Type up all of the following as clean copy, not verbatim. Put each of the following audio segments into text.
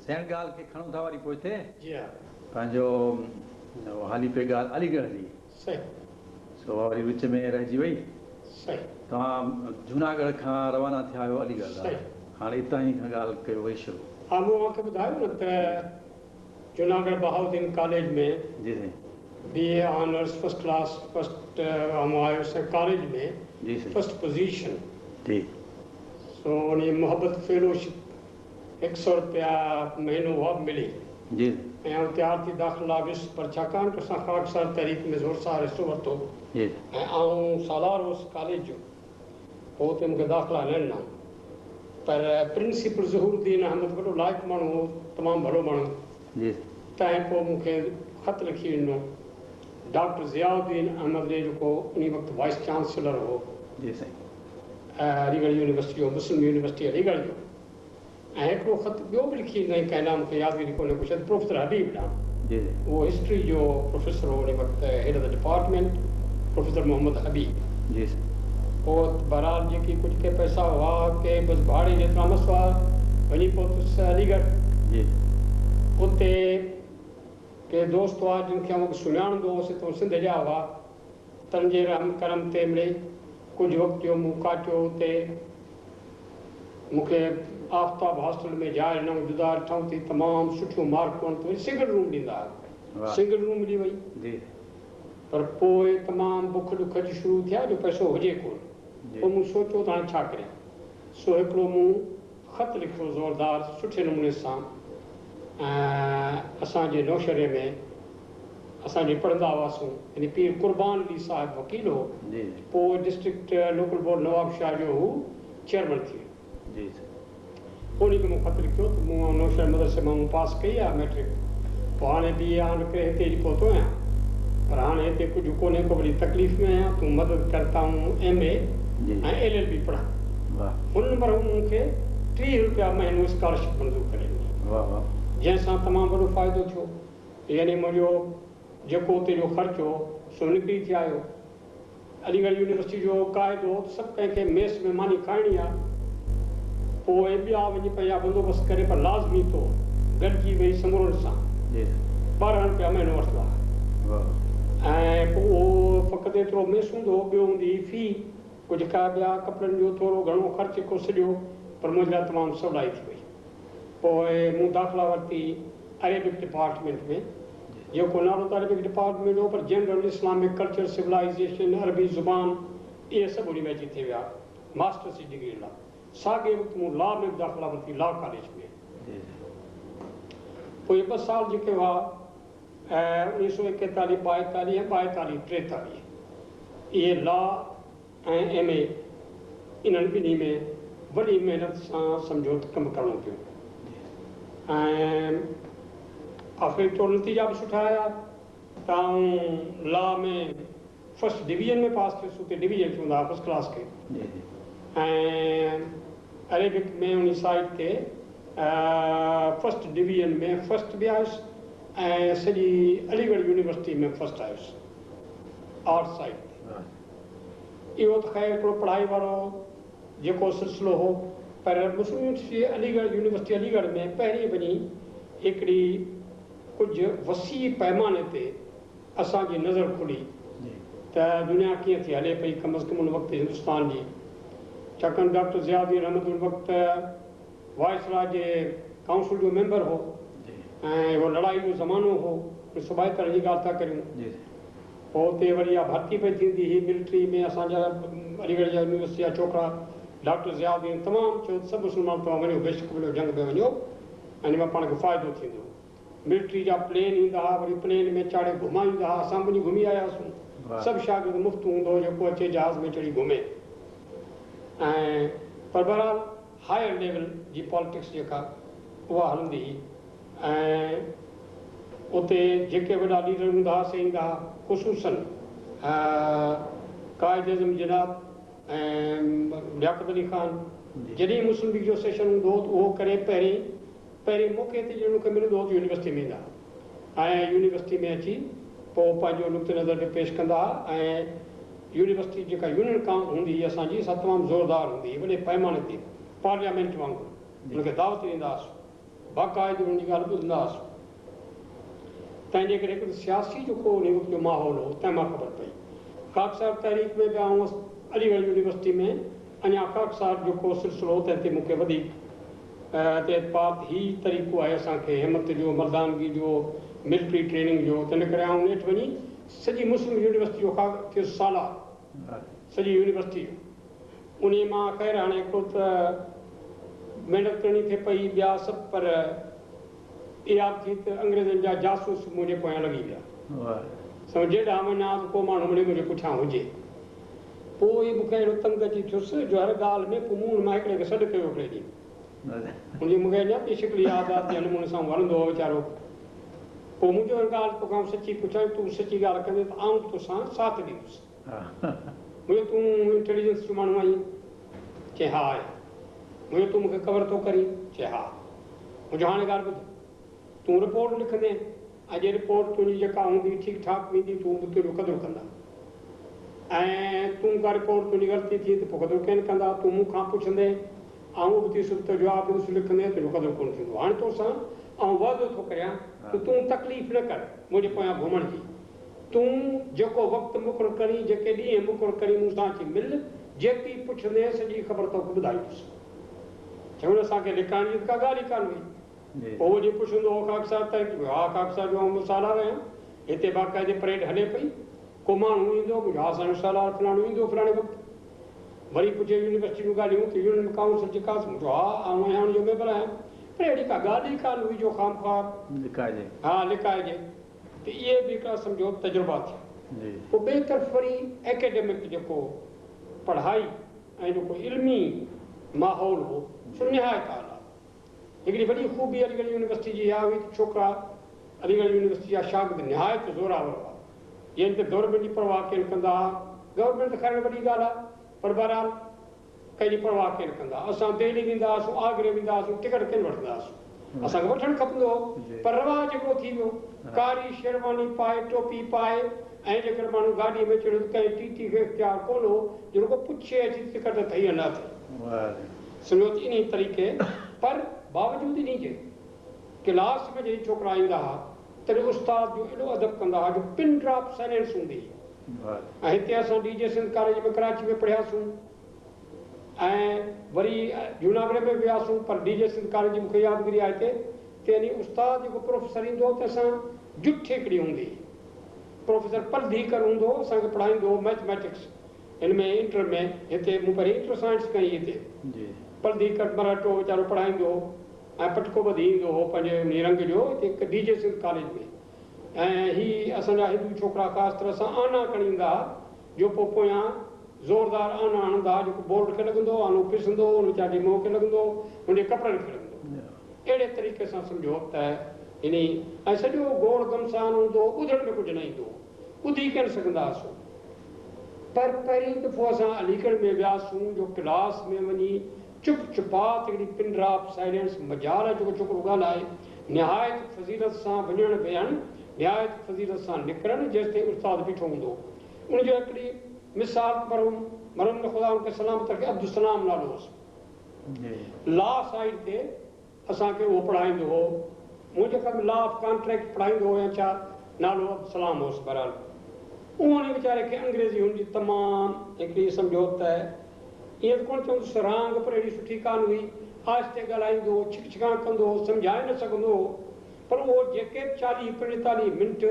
सेण ॻाल्हि खे खणूं था वरी पोइ हिते जी हा पंहिंजो हाली पे ॻाल्हि अलीगढ़ जी सही सो वरी विच में रहिजी वई सही तव्हां जूनागढ़ खां रवाना थिया आहियो अलीगढ़ सही हाणे हितां ई खां ॻाल्हि कयो वई शुरू हा मूं तव्हांखे ॿुधायो न त जूनागढ़ बहाउद्दीन कॉलेज में जी साईं BA honours first class first आयुसि कॉलेज में जी साईं फर्स्ट पोजीशन जी सो उन मोहब्बत फेलोशिप 100 रुपया महीनो उहा मिली जी ऐं आउं तयारु थी दाख़िला वियुसि पर छाकाणि त असां ख़ाकसार तहरीक में ज़ोर सां हिसो वरितो जी ऐं आउं सालार हुउसि कॉलेज जो पोइ हुते मूंखे दाख़िला न ॾिना पर प्रिंसिपल ज़हूरुद्दीन अहमद वॾो लाइक़ु माण्हू हो तमामु भलो माण्हू जी तंहिं पोइ मूंखे ख़त लिखी ॾिनो डॉक्टर ज़ियाउद्दीन अहमद ने जेको उन वक़्तु वाइस चांसलर हो जी साईं अलीगढ़ यूनिवर्सिटी जो मुस्लिम यूनिवर्सिटी अलीगढ़ जो ऐं हिकिड़ो ख़त ॿियो बि लिखी ॾिनई कंहिं नाम मूंखे यादि बि कोन्हे कुझु प्रोफेसर हबीब ॾांहुं जी उहो हिस्ट्री जो प्रोफेसर हो उन वक़्तु head of the department professor Mohammad Habib जी पोइ बहरहाल जेकी कुझु के पैसा हुआ के बसि भाड़े जेतिरा मस हुआ वञी पहुतुसि अलीगढ़ जी उते के दोस्त हुआ जिन खे मूंखे सुञाणंदो हुउसि त सिंध जा हुआ तन जे रहम करम ते मिड़ई कुझु वक़्तु जो मूं काटियो उते मूंखे आफ्ताब हॉस्टल में जाइ ॾिनऊं जुदा ॾिठऊं थी तमामु सुठियूं मार्कूं आहिनि त वरी सिंगल रूम ॾींदा हुआ सिंगल रूम मिली वई जी पर पोइ तमामु बुख ॾुख जी शुरू थिया जो पैसो हुजे कोन पोइ मूं सोचियो त हाणे छा करियां सो हिकिड़ो मूं ख़त लिखियो ज़ोरदार सुठे नमूने सां असांजे नौशहरे में असांजे पढ़ंदा हुआसीं यानी पीर कुर्बान अली साहिबु वकील हो पोइ district local board Nawab Shah जो हू चेयरमैन थी वियो उन खे मूं ख़त लिखियो त मूं नौशहर मदरसे मां मूं पास कई आहे मैट्रिक पोइ हाणे बि हाणे करे हिते अची पहुतो आहियां पर हाणे हिते कुझु कोन्हे को वरी तकलीफ़ में आहियां तूं मदद करता हूं MA ऐं LLB पढ़ा हुन नंबर मूंखे 30 रुपया महीनो स्कॉलरशिप मंज़ूर करे ॾिनी जंहिंसां तमामु वॾो फ़ाइदो थियो यानी मुंहिंजो जेको उते जो ख़र्चु हो सो निकिरी थी आयो अलीगढ़ यूनिवर्सिटी जो क़ाइदो सभु कंहिंखे मेस में मानी खाइणी आहे पोइ ॿिया वञी पंहिंजा बंदोबस्तु करे पर लाज़मी थो गॾिजी वेही समूरनि सां 12 रुपया महीनो वठंदो आहे ऐं पोइ उहो फ़क़ति एतिरो मेस हूंदो ॿियो हूंदी फी कुझु का ॿिया कपिड़नि जो थोरो घणो ख़र्चु को सॼो पर मुंहिंजे लाइ तमामु सवलाई थी वई पोइ मूं दाख़िला वरिती अरेबिक डिपार्टमेंट में जेको नालो त अरेबिक डिपार्टमेंट हो पर जनरल इस्लामिक कल्चर सिविलाइज़ेशन अरबी ज़ुबान इहे सभु उन में अची थी विया मास्टर्स जी डिग्री लाइ साॻे वक़्तु मूं लॉ में दाख़िला वरिती लॉ कॉलेज में पोइ 2 साल जेके हुआ 1941 42 ऐं 42 43 इहे लॉ ऐं MA इन्हनि ॿिन्ही में वॾी महिनत सां सम्झो त कमु करणो पियो ऐं आख़िरी तो नतीजा बि सुठा आया त लॉ में फर्स्ट डिवीजन में पास थियुसि उते डिवीजन चवंदा हुआ फर्स्ट क्लास खे ऐं अरेबिक में उन साइड ते फर्स्ट डिवीजन में फर्स्ट बि आयुसि ऐं सॼी अलीगढ़ यूनिवर्सिटी में फर्स्ट आयुसि आर्ट साइड इहो त ख़ैर हिकिड़ो पढ़ाई वारो जेको सिलसिलो हो पर मुस्लिम यूनिवर्सिटी अलीगढ़ यूनिवर्सिटी अलीगढ़ में पहिरीं वञी हिकिड़ी कुझु वसी पैमाने ते असांजी नज़र खुली त दुनिया कीअं थी हले पई कम अज़ कम उन वक़्तु हिंदुस्तान जी छाकाणि डॉक्टर ज़ियाउद्दीन अहमद उन वक़्तु वाइसरॉय जे काउंसिल जो मेंबर हो ऐं उहो लड़ाई जो ज़मानो हो 172 जी ॻाल्हि था करियूं पोइ हुते वरी इहा भर्ती पई थींदी हुई मिलिट्री में असांजा अलीगढ़ जा यूनिवर्सिटी जा छोकिरा डॉक्टर ज़ियाउद्दीन तमामु चयो सभु मुस्लमान तव्हां वञो बेशक वञो जंग में वञो ऐं हिन में पाण खे फ़ाइदो थींदो मिलिट्री जा प्लेन ईंदा हुआ वरी प्लेन में चाढ़े घुमाईंदा हुआ असां वञी घुमी आयासीं सभु शागिर्द मुफ़्त हूंदो जेको अचे जहाज़ में चढ़ी घुमे ऐं पर बहरहाल हायर लेवल जी पॉलिटिक्स जेका उहा हलंदी हुई ऐं उते जेके वॾा लीडर हूंदा हुआ से ईंदा हुआ ख़ुशूसन काइद एज़म जनाब ऐं लियाकत अली ख़ान जॾहिं मुस्लिम लीग जो सेशन हूंदो हो त उहो करे पहिरीं मौक़े ते ॼण मूंखे मिलंदो हो त यूनिवर्सिटी में ईंदा ऐं यूनिवर्सिटी में अची पोइ पंहिंजो नुक़्ते नज़र बि पेश कंदा ऐं यूनिवर्सिटी जेका यूनियन काउंट हूंदी हुई असांजी सा तमामु ज़ोरदार हूंदी हुई वॾे पैमाने ते पार्लियामेंट वांगुरु हुनखे दावत ॾींदा हुआसीं बाक़ाइदे उन जी ॻाल्हि ॿुधंदा हुआसीं। तंहिंजे करे हिकिड़ो सियासी जेको उन वक़्त जो माहौल हो तंहिं मां ख़बर पई। खाक साहिब तहरीक में बि आउं अलीगढ़ यूनिवर्सिटी में अञा खाक साहिब जेको सिलसिलो हो तंहिं ते मूंखे वधीक एतपात ही तरीक़ो आहे असांखे हिमत जो, मर्दानगी जो, मिलिट्री ट्रेनिंग जो। तंहिं करे आउं नेठि वञी सॼी मुस्लिम यूनिवर्सिटी जो थियो सालार, सॼी यूनिवर्सिटी जो। उन मां ख़ैर हाणे हिकिड़ो त महिनत करणी थिए पई, ॿिया सभु, पर इहा थी त अंग्रेज़नि जा जासूस मुंहिंजे पोयां लॻी विया। सम्झे ॾांहुं वञा त को माण्हू वञे मुंहिंजे पुठियां हुजे। पोइ मूंखे अहिड़ो तंग अची थियुसि जो हर ॻाल्हि में पोइ मूं मां हिकिड़े खे सॾु कयो हिकिड़े ॾींहुं। हुनजी मूंखे अञा बि शिकिल यादि आहे, जे नमूने सां हलंदो हो वीचारो। पोइ मुंहिंजो ॻाल्हि तोखां सची पुछां, तूं सची ॻाल्हि कंदे त आउं तोसां साथ ॾींदुसि। मुंहिंजो तूं इंटेलिजेंस जो माण्हू आहीं? चए हा आहे। मुंहिंजो तूं मूंखे कवर थो करीं? चए हा। मुंहिंजो हाणे ॻाल्हि ॿुध, तूं रिपोर्ट लिखंदे, अॼु रिपोर्ट तुंहिंजी जेका हूंदी ठीकु ठाकु वेंदी, तूं बि तुंहिंजो क़दुरु कंदा, ऐं तूं का रिपोर्ट तुंहिंजी ग़लती थी त पोइ क़दुरु केरु कंदा। तूं मूंखां पुछंदे, आउं बि थी त जवाबु ॾिस लिखंदे, तुंहिंजो क़दुरु कोन थींदो। हाणे तोसां आउं वाइदो थो करियां त तूं तकलीफ़ न कर मुंहिंजे पोयां घुमण जी। तूं जेको वक़्तु मुक़ररु करी, जेके ॾींहं मुक़ररु करी मूंसां अची मिल, जेकी पुछंदे सॼी ख़बर तोखे ॿुधाईंदुसि। चवण असांखे लिकाइण जी का ॻाल्हि ई कान हुई। पोइ वञी पुछंदो हो खाक साहिब त हा खाक साहिब जो आउं सालार आहियां, हिते बाक़ाइदे परेड हले पई, को माण्हू ईंदो, मुंहिंजो हा असांजो सालार फलाणो ईंदो फलाणे वक़्तु। वरी पुछे यूनिवर्सिटी जूं ॻाल्हियूं त यूनियन काउंसिल जी कास, मुंहिंजो हा आउं आहियां हुनजो मेंबर आहियां, पर अहिड़ी का ॻाल्हि ई कान हुई जो ख़ामख़्वाह लिकाइजे। हा लिकाइजे। त इहे बि हिकिड़ा सम्झो तजुर्बा थिया। पोइ ॿिए तरफ़ वरी एकेडमिक जेको पढ़ाई ऐं जेको इल्मी माहौल हो सो निहायत आला। हिकिड़ी वॾी ख़ूबी अलीगढ़ यूनिवर्सिटी जी इहा हुई त छोकिरा अलीगढ़ यूनिवर्सिटी जा शागिर्द निहायत ज़ोरावर हुआ। यानी त गवर्नमेंट जी परवाह केरु कंदा हुआ। गवर्नमेंट त खैर वॾी ॻाल्हि आहे, पर बहरहाल कंहिंजी परवाह केरु कंदा। असां दिल्ली वेंदा हुआसीं, आगरे वेंदा हुआसीं, टिकट केरु वठंदा हुआसीं, असांखे वठणु खपंदो हो। पर रवाज हिकिड़ो थी वियो, कारी शेरवानी पाए, टोपी पाए, ऐं जेकर माण्हू गाॾीअ में चढ़ियो त कंहिं टीटी खे इख़्तियार कोन हो जो को पुछे अची टिकट ठही या न थिए। सम्झो त इन तरीक़े। पर बावजूदि इन जे क्लास में जॾहिं छोकिरा ईंदा हुआ तॾहिं उस्ताद जो एॾो अदब कंदा हुआ जो पिन ड्रॉप साइलेंस हूंदी। ऐं हिते असां DJ सिंध कॉलेज में कराची में पढ़ियासीं, ऐं वरी जूनागढ़ में वियासीं, पर DJ सिंध कॉलेज जी मूंखे यादगिरी आहे हिते त यानी उस्ताद जेको प्रोफेसर ईंदो हो त असां जुठ हिकिड़ी हूंदी, प्रोफेसर पलधीकर हूंदो हो, असांखे पढ़ाईंदो हो मैथमेटिक्स। हिन में इंटर में हिते मूं पहिरीं इंटर साइंस कई हिते। पलधीकर मराठो वीचारो पढ़ाईंदो हो ऐं पटको ॿधी ईंदो हो पंहिंजे उन रंग जो हिते DJ सिंध कॉलेज में। ऐं ही असांजा हिंदू छोकिरा ख़ासि तरह सां आना खणी ईंदा हुआ, जो पोइ पोयां ज़ोरदार आना हणंदा हुआ, जेको बोर्ड खे लॻंदो, आनो पिसंदो, हुन वीचारे मुंहं खे लॻंदो, हुनजे कपिड़नि खे लॻंदो। अहिड़े तरीक़े सां सम्झो त इन ऐं सॼो गोड़ गमसान हूंदो, ॿुधण में कुझु न ईंदो, ॿुधी कोन सघंदा हुआसीं। पर पहिरीं दफ़ो असां अलीगढ़ में वियासीं जो क्लास में वञी चुप चुपात हिकिड़ी पिन ड्रॉप साइलेंस मजाल जेको छोकिरो ॻाल्हाए, निहायत फज़ीलत सां वञणु वेहणु, निहायत फज़ीलत सां निकिरणु, जेसि ताईं उस्ताद बीठो हूंदो। उनजो हिकिड़ी मिसाल मरहूम ख़ुदा उनखे सलामत रखे अब्दुलसलाम नालो हुओसि। लॉ साइड ते असांखे उहो पढ़ाईंदो हो। मुंहिंजे कम लॉ ऑफ कॉन्ट्रैक्ट पढ़ाईंदो हो या छा, नालो अब्दुलसलाम हुओसि। बहरहाल उन वीचारे खे अंग्रेज़ी हुनजी तमामु हिकिड़ी सम्झो त ईअं कोन चवंदुसि रांग, पर अहिड़ी सुठी कान हुई। आहिस्ते ॻाल्हाईंदो, छिकछिकां कंदो, सम्झाए न सघंदो हो। पर उहो जेके 40-45 मिंट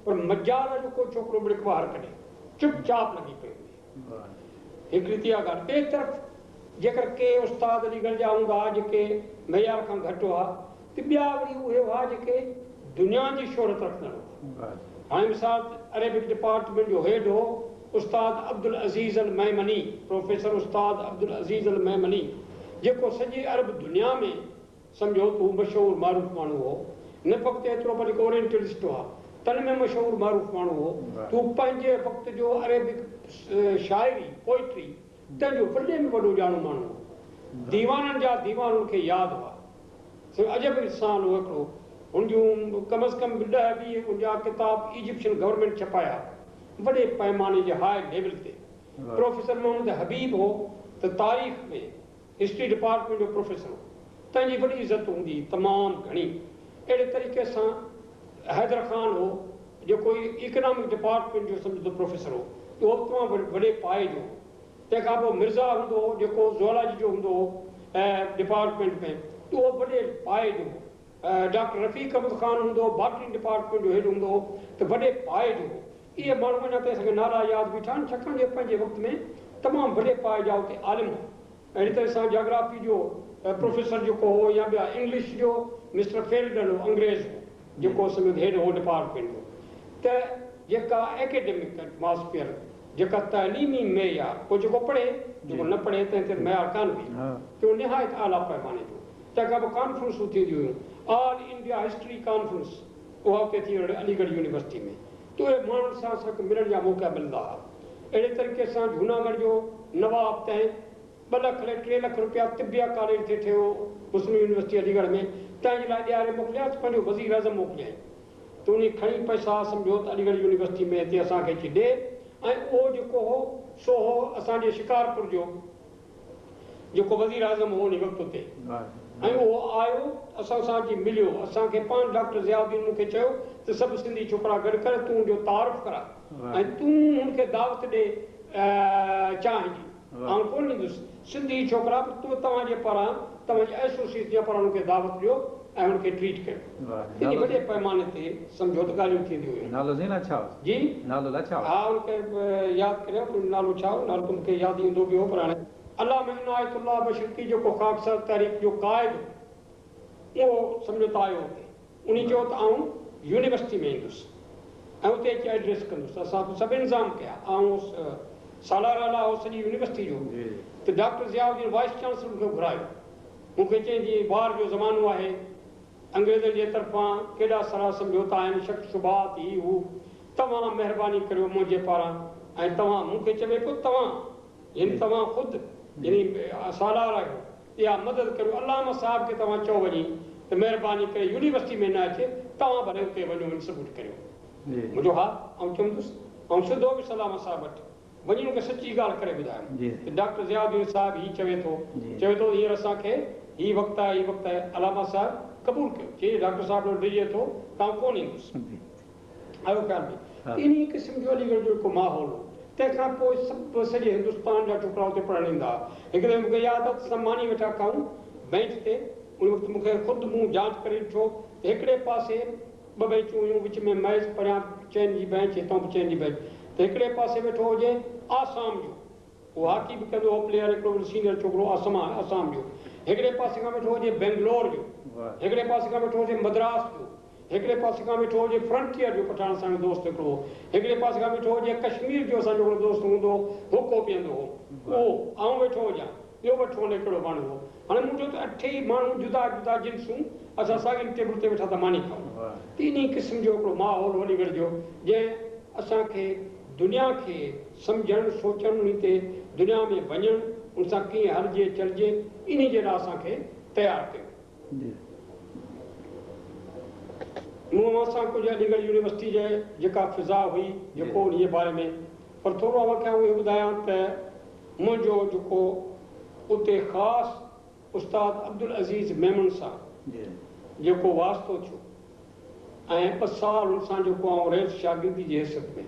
पर मजाल जो को छोकिरो बिड़क ॿाहिरि कढे, चुपचाप लॻी पई हुई। हिकिड़ी थी आहे ॻाल्हि। ॿिए तरफ़ जेकर के उस्ताद अलीगढ़ जा हूंदा जेके मयार खां घटि हुआ, त ॿिया वरी उहे हुआ जेके दुनिया जी शोहरत रखंदा हुआ। हाणे मिसाल अरेबिक डिपार्टमेंट जो हेड हो उस्ताद अब्दुल अज़ीज़ अल मैमनी, प्रोफेसर उस्ताद अब्दुल अज़ीज़ अल मैमनी, जेको सॼे अरब दुनिया में सम्झो तूं मशहूरु मारूफ़ माण्हू हो। न फ़क़्तु एतिरो पर ओरिएंटलिस्ट हुआ, तन में मशहूरु मारूफ़ माण्हू हो। तूं पंहिंजे वक़्त जो अरेबिक शाइरी पोइट्री तंहिंजो वॾे में वॾो ॼाणू माण्हू हो। दीवाननि जा दीवान उनखे यादि हुआ। अजब इंसान हो हिकिड़ो। हुन जूं कम अज़ कम 10-20 उनजा किताब इजिप्शियन गवर्नमेंट छपाया वॾे पैमाने जे हाई लेवल ते। प्रोफेसर मोहम्मद हबीब हो त तारीख़ में हिस्ट्री डिपार्टमेंट जो प्रोफेसर हो। तंहिंजी वॾी इज़त हूंदी तमामु घणी। अहिड़े तरीक़े सां हैदर ख़ान हो जेको इकनॉमिक डिपार्टमेंट जो सम्झो प्रोफेसर हो, उहो तमामु वॾे पाए जो। तंहिंखां पोइ मिर्ज़ा हूंदो हो जेको ज़ूलॉजी जो हूंदो हो ऐं डिपार्टमेंट में, उहो वॾे पाए जो। डॉक्टर रफ़ीक अहमद ख़ान हूंदो हो बॉटनी डिपार्टमेंट जो हेड हूंदो हो, त वॾे पाए जो। इहे माण्हू अञा ताईं असांखे नाला यादि बीठा आहिनि, छाकाणि त पंहिंजे वक़्त में तमामु वॾे पाए जा उते आलिम हो। अहिड़ी तरह सां जोग्राफी जो प्रोफेसर जेको हो या ॿिया इंग्लिश जो मिस्टर फेल्डन हो, अंग्रेज़ हो जेको सम्झो हेड हो डिपार्टमेंट जो। त जेका एकेडमिक एटमॉस्फेयर, जेका तइलीमी मेयार, पोइ जेको पढ़े जेको न पढ़े तंहिं ते मेयार कान बि तो निहायत आला पैमाने जो। तंहिंखां पोइ कॉन्फ्रेंसूं थींदियूं हुयूं, ऑल इंडिया हिस्ट्री कॉन्फ्रेंस, उहा उते थी अलीगढ़ यूनिवर्सिटी में। तो उहे माण्हुनि सां असांखे मिलण जा मौक़ा मिलंदा हुआ। अहिड़े तरीक़े सां जूनागढ़ जो नवाब तंहिं 2 लख 3 लख रुपया तिबिया कॉलेज ते ठहियो मुस्लिम यूनिवर्सिटी अलीगढ़ में, तंहिंजे लाइ ॾियारे मोकिलिया त पंहिंजो वज़ीर आज़म मोकिलियाईं, त उन खणी पैसा सम्झो त अलीगढ़ यूनिवर्सिटी में हिते असांखे अची ॾे। ऐं उहो जेको हो सो हो असांजे शिकारपुर जो जेको वज़ीर आज़म हो उन वक़्त ते, ऐं उहो आयो असां सां अची मिलियो। असांखे पाण डॉक्टर ज़ियाउद्दीन मूंखे चयो त सभु सिंधी छोकिरा गॾु कर, तूं जो तारीफ़ करा ऐं तूं हुनखे दावत ॾे चांहि जी। ऐं कोन ॾींदुसि सिंधी छोकिरा, तूं तव्हांजे पारां तव्हांजे एसोसिएशन जे पारां हुनखे दावत ॾियो ऐं हुनखे ट्रीट कयो। इन वॾे पैमाने ते सम्झो त ॻाल्हियूं थींदियूं हुयूं। नालो ज़ीना छा जी नालो छा? हा, हुनखे यादि करियो, नालो छा हो? नालो त मूंखे यादि ईंदो बि हो, पर हाणे अल्लामा इनायतुल्लाह मशरिक़ी जेको ख़ाकसर तहरीक जो क़ाइद, उहो सम्झो त आयो हुते। उन चयो त आउं यूनिवर्सिटी में ईंदुसि ऐं उते अची एड्रेस कंदुसि। असां सभु इंतज़ाम कया, ऐं सालार अला हो सॼी यूनिवर्सिटी जो। त डॉक्टर ज़ियाउद्दीन वाइस चांसलर मूंखे घुरायो, मूंखे चई जीअं वार जो ज़मानो आहे, अंग्रेज़नि जे तरफ़ां केॾा सारा समझौता आहिनि, शक शुबात ही हू, तव्हां महिरबानी करियो मुंहिंजे पारां ऐं तव्हां मूंखे चवे पियो तव्हां यानी तव्हां ख़ुदि यानी सालार आहियो, इहा मदद करियो। अलामा साहिब खे तव्हां चओ वञी त महिरबानी करे यूनिवर्सिटी में न अचे, तव्हां भले हुते वञो इंस्टिट्यूट करियो। मुंहिंजो हा, ऐं चवंदुसि ऐं सिधो बि अलामा साहिब वटि वञी मूंखे सची ॻाल्हि करे ॿुधायो। डॉक्टर ज़ियाउद्दीन साहिब हीअ चवे थो हींअर असांखे हीअ वक़्तु आहे, हीअ वक़्तु आहे। अलामा साहिब क़बूल कयो, चई डॉक्टर साहिब वटि डिॼे थो, तव्हां कोन ईंदुसि। आयो ख़्याल में इन क़िस्म जो अलीगढ़ जो जेको माहौल हो। तंहिंखां पोइ सभु सॼे हिंदुस्तान जा छोकिरा हुते पढ़णु ईंदा हुआ। हिकु दफ़े मूंखे यादि आहे, असां मानी वेठा खाऊं बेंच ते, उन वक़्तु मूंखे ख़ुदि मूं जांच करे ॾिठो त हिकिड़े पासे 2 बेंचूं हुयूं, विच में मैच, परियां चइनि जी बेंच, हितां बि चइनि जी बेंच। त हिकिड़े पासे वेठो हुजे आसाम जो, उहो हॉकी बि कंदो हो प्लेयर, हिकिड़ो सीनियर छोकिरो आसाम जो। हिकिड़े पासे खां वेठो हुजे बेंगलोर जो, हिकिड़े पासे खां वेठो हुजे मद्रास जो, हिकिड़े पासे खां वेठो हुजे फ्रंटियर जो, पठान असांजो दोस्त हिकिड़ो, हिकिड़े पासे खां वेठो हुजे कश्मीर जो असांजो हिकिड़ो दोस्त हूंदो हुको पीअंदो हो, उहो आउं वेठो हुजां, ॿियो वठो वञे हिकिड़ो माण्हू हो। हाणे मुंहिंजो त 8 ई माण्हू जुदा जुदा जिन्सूं असां साॻी टेबल ते वेठा था मानी खाऊं। इन क़िस्म जो हिकिड़ो माहौल अलीगढ़ जो, जंहिं असांखे दुनिया खे सम्झणु सोचणु, उन ते दुनिया में वञणु, उन सां कीअं हलिजे चलिजे, इन जे लाइ असांखे तयारु कयो। मूं असां कुझु अलीगढ़ यूनिवर्सिटी जे जेका फिज़ा हुई जेको उन जे बारे में, पर थोरो मूंखे उहे ॿुधायां त मुंहिंजो जेको उते ख़ासि उस्ताद अब्दुल अज़ीज़ मेमन सां जेको वास्तो थियो ऐं 2 साल हुन सां जेको आउं रहियुसि शागिर्दी जी हैसियत में,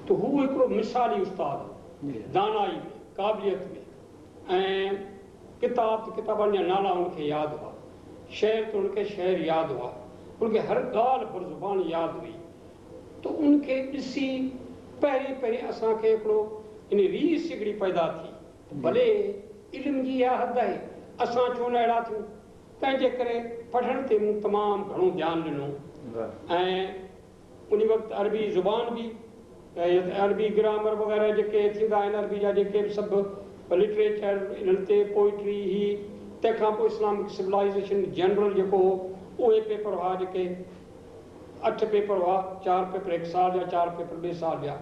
त हू हिकिड़ो मिसाली उस्ताद हो, दानाई में, क़ाबिलियत में, ऐं किताबनि जा नाला हुनखे यादि हुआ, शेर त हुनखे शेर यादि हुआ, उनखे हर ॻाल्हि बुरज़ुबान यादि हुई। त उनखे ॾिसी पहिरीं असांखे हिकिड़ो इन रीस हिकिड़ी पैदा थी, भले इल्म जी इहा हद आहे, असां छो न अहिड़ा थियूं। तंहिंजे करे पढ़ण ते मूं तमामु घणो ध्यानु ॾिनो ऐं उन वक़्तु अरबी ज़ुबान बि, अरबी ग्रामर वग़ैरह जेके थींदा आहिनि, अरबी जा जेके बि सभु लिटरेचर इन्हनि ते, पोइट्री ही, तंहिंखां पोइ इस्लामिक सिविलाइज़ेशन जनरल जेको हो, उहे पेपर हुआ जेके 8 पेपर हुआ, 4 पेपर 1 साल जा, 4 पेपर 2 साल जा।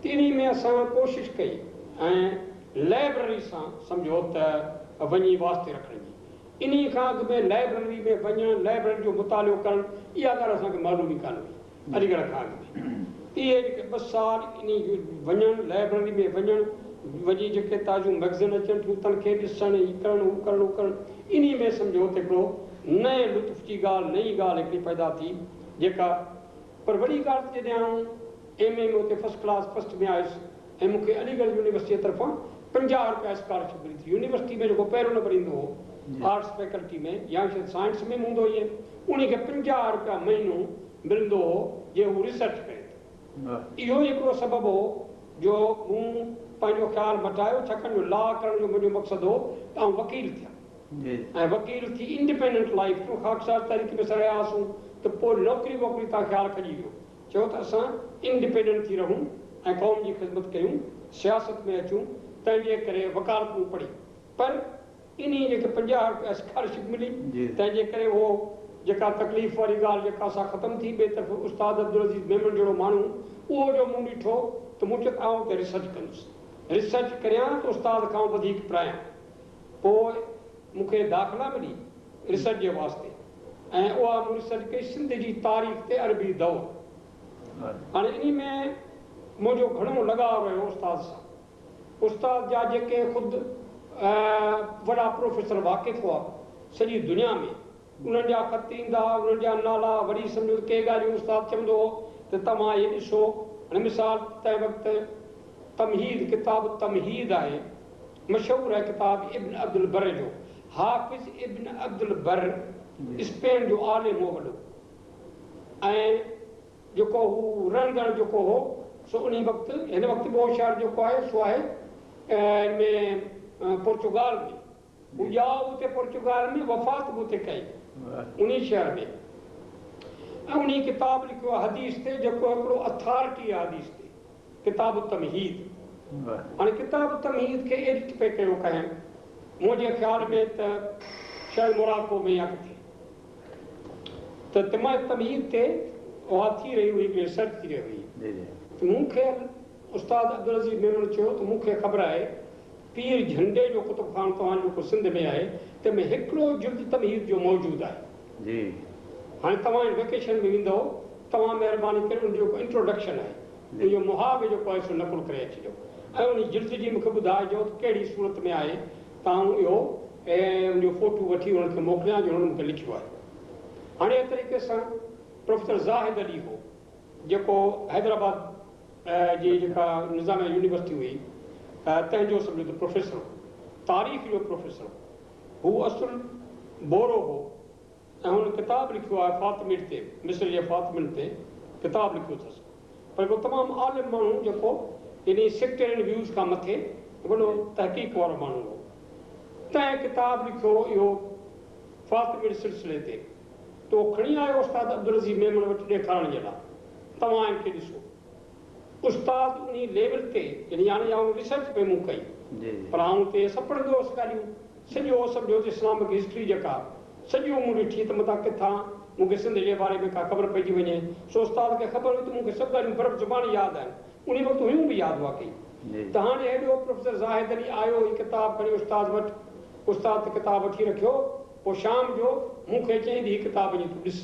त इन में असां कोशिशि कई ऐं लाइब्रेरी सां सम्झो त वञी वास्ते रखण जी। इन खां अॻु में लाइब्रेरी में वञणु, लाइब्रेरी जो मुतालो करणु, इहा ॻाल्हि असांखे मालूम ई कान हुई अलीगढ़ खां अॻु में। इहे जेके 2 साल इन वञणु, लाइब्रेरी में वञणु वञी जेके ताज़ियूं मैगज़ीन अचनि थियूं तन खे ॾिसणु ही करणु हू करणु हू करणु इन में सम्झो त हिकिड़ो नए लुत्फ़ जी ॻाल्हि नई ॻाल्हि हिकिड़ी पैदा थी जेका पर वॾी ॻाल्हि जॾहिं आऊं MA में उते फर्स्ट क्लास फर्स्ट में आयुसि ऐं मूंखे अलीगढ़ यूनिवर्सिटी जी तरफ़ां 50 रुपया स्कॉलरशिप मिली थी। यूनिवर्सिटी में जेको पहिरियों नंबर ईंदो हो आर्ट्स फैकल्टी में या शायदि साइंस में हूंदो ईअं उन खे 50 रुपया महीनो मिलंदो हो जे हू रिसर्च करे। इहो हिकिड़ो सबबु हो जो मूं पंहिंजो ख़्यालु मटायो छाकाणि जो लॉ करण जो मुंहिंजो मक़सदु हो त आउं वकील थियां ऐं वकील थी इंडिपेंडेंट लाइफ जो ख़ाकसार तरीक़े में रहिया हुआसीं त पोइ नौकिरी वोकिरी तां ख़्यालु खॼी वियो चयो त असां इंडिपेंडेंट थी रहूं ऐं क़ौम जी ख़िदमत कयूं सियासत में अचूं तंहिंजे करे वकालतूं पढ़ी पर इन जेके 50 रुपया स्कॉलरशिप मिली तंहिंजे करे उहो जेका तकलीफ़ वारी ॻाल्हि जेका असां ख़तमु थी ॿिए तरफ़ उस्ताद अब्दुल अज़ीज़ मेमन जहिड़ो माण्हू उहो जो मूं ॾिठो त मूं चयो आउं हुते रिसर्च कंदुसि रिसर्च करियां त उस्ताद खां वधीक पढ़ायां। पोइ मूंखे दाख़िला मिली रिसर्च जे वास्ते ऐं उहा मूं रिसर्च कई सिंध जी तारीख़ ते अरबी दौर। हाणे इन में मुंहिंजो घणो लॻाव रहियो उस्ताद सां। उस्ताद जा जेके ख़ुदि वॾा प्रोफेसर वाक़िफ़ हुआ सॼी दुनिया में उन्हनि जा ख़त ईंदा उन्हनि जा नाला वरी सम्झो के ॻाल्हियूं उस्ताद चवंदो हो त तव्हां इहे ॾिसो। हाणे मिसाल तंहिं वक़्तु तमहीद किताबु तमहीद आहे मशहूरु आहे किताब इब्न अब्दुल बर जो हाफ़िज़ इब्न अब्दुल बर स्पेन जो आलिम हो वॾो ऐं जेको हू रणगढ़ जेको हो सो उन वक़्तु हिन वक़्तु ॿियो शहर जेको आहे सो आहे हिन में पोर्चुगाल में हू ॼाओ उते पोर्चुगाल में वफ़ात बि उते कई उन शहर में ऐं उन किताब लिखियो आहे हदीस ते जेको हिकिड़ो अथॉरिटी आहे हदीस ते किताब तमहीद। हाणे किताब तमहीद खे एडिट पे कयो कंहिं मुंहिंजे ख़्याल में त शायदि मोराको में या किथे त तमहीद ते उहा थी रही हुई रिसर्च थी रही हुई त मूंखे उस्ताद अब्दुल अज़ीज़ मेमन चयो त मूंखे ख़बर आहे पीर झंडे जो कुतुबखानो तव्हांजो जेको सिंध में आहे त में हिकिड़ो जुल्द तमहीद जो मौजूदु आहे। हाणे तव्हां वेकेशन में वेंदो तव्हां महिरबानी करे उनजो इंट्रोडक्शन आहे उनजो मुहावे जेको आहे सो नकुल करे अचिजो ऐं उन जिल्द जी मूंखे ॿुधाइजो त कहिड़ी सूरत में आहे तव्हां इहो ऐं उनजो फ़ोटो वठी उन्हनि खे मोकिलियां जो हुननि मूंखे लिखियो आहे। हाणे इहे तरीक़े सां प्रोफेसर ज़ाहिद अली हो जेको हैदराबाद जी जेका निज़ाम यूनिवर्सिटी हुई तंहिंजो सम्झो त प्रोफेसर तारीख़ जो प्रोफेसर हू असुल बोरो हो ऐं हुन किताब लिखियो आहे फातिमिन ते मिस्र जे फातिमिन ते किताब लिखियो अथसि पर हिकिड़ो तमामु आलिम माण्हू जेको इन सेक्टेरियन व्यूज़ खां मथे वॾो तहक़ीक़ वारो माण्हू हो तंहिं किताब लिखियो इहो फातिमिन सिलसिले ते तो खणी आयो उस्ताद अब्दुल अज़ीज़ मेमन वटि ॾेखारण जे लाइ तव्हां इनखे ॾिसो। उस्ताद उन लेवल ते यानी हाणे आउं रिसर्च पे मूं कई पर आउं ते सभु पढ़ंदो हुउसि ॻाल्हियूं सॼो सम्झो त इस्लामिक हिस्ट्री जेका सॼो मूं ॾिठी त मथां किथां मूंखे सिंध जे बारे में का ख़बर पइजी वञे सो उस्ताद खे ख़बर हुई त मूंखे सभु ॻाल्हियूं बर्फ़ ज़ुबानी यादि आहिनि उन वक़्तु हुयूं बि यादि हुआ कई त हाणे हेॾो प्रोफेसर ज़ाहिद अली आयो हीअ किताब खणी उस्ताद वटि उस्ताद त किताब वठी रखियो पोइ शाम जो मूंखे चई हीअ किताब जी तूं ॾिस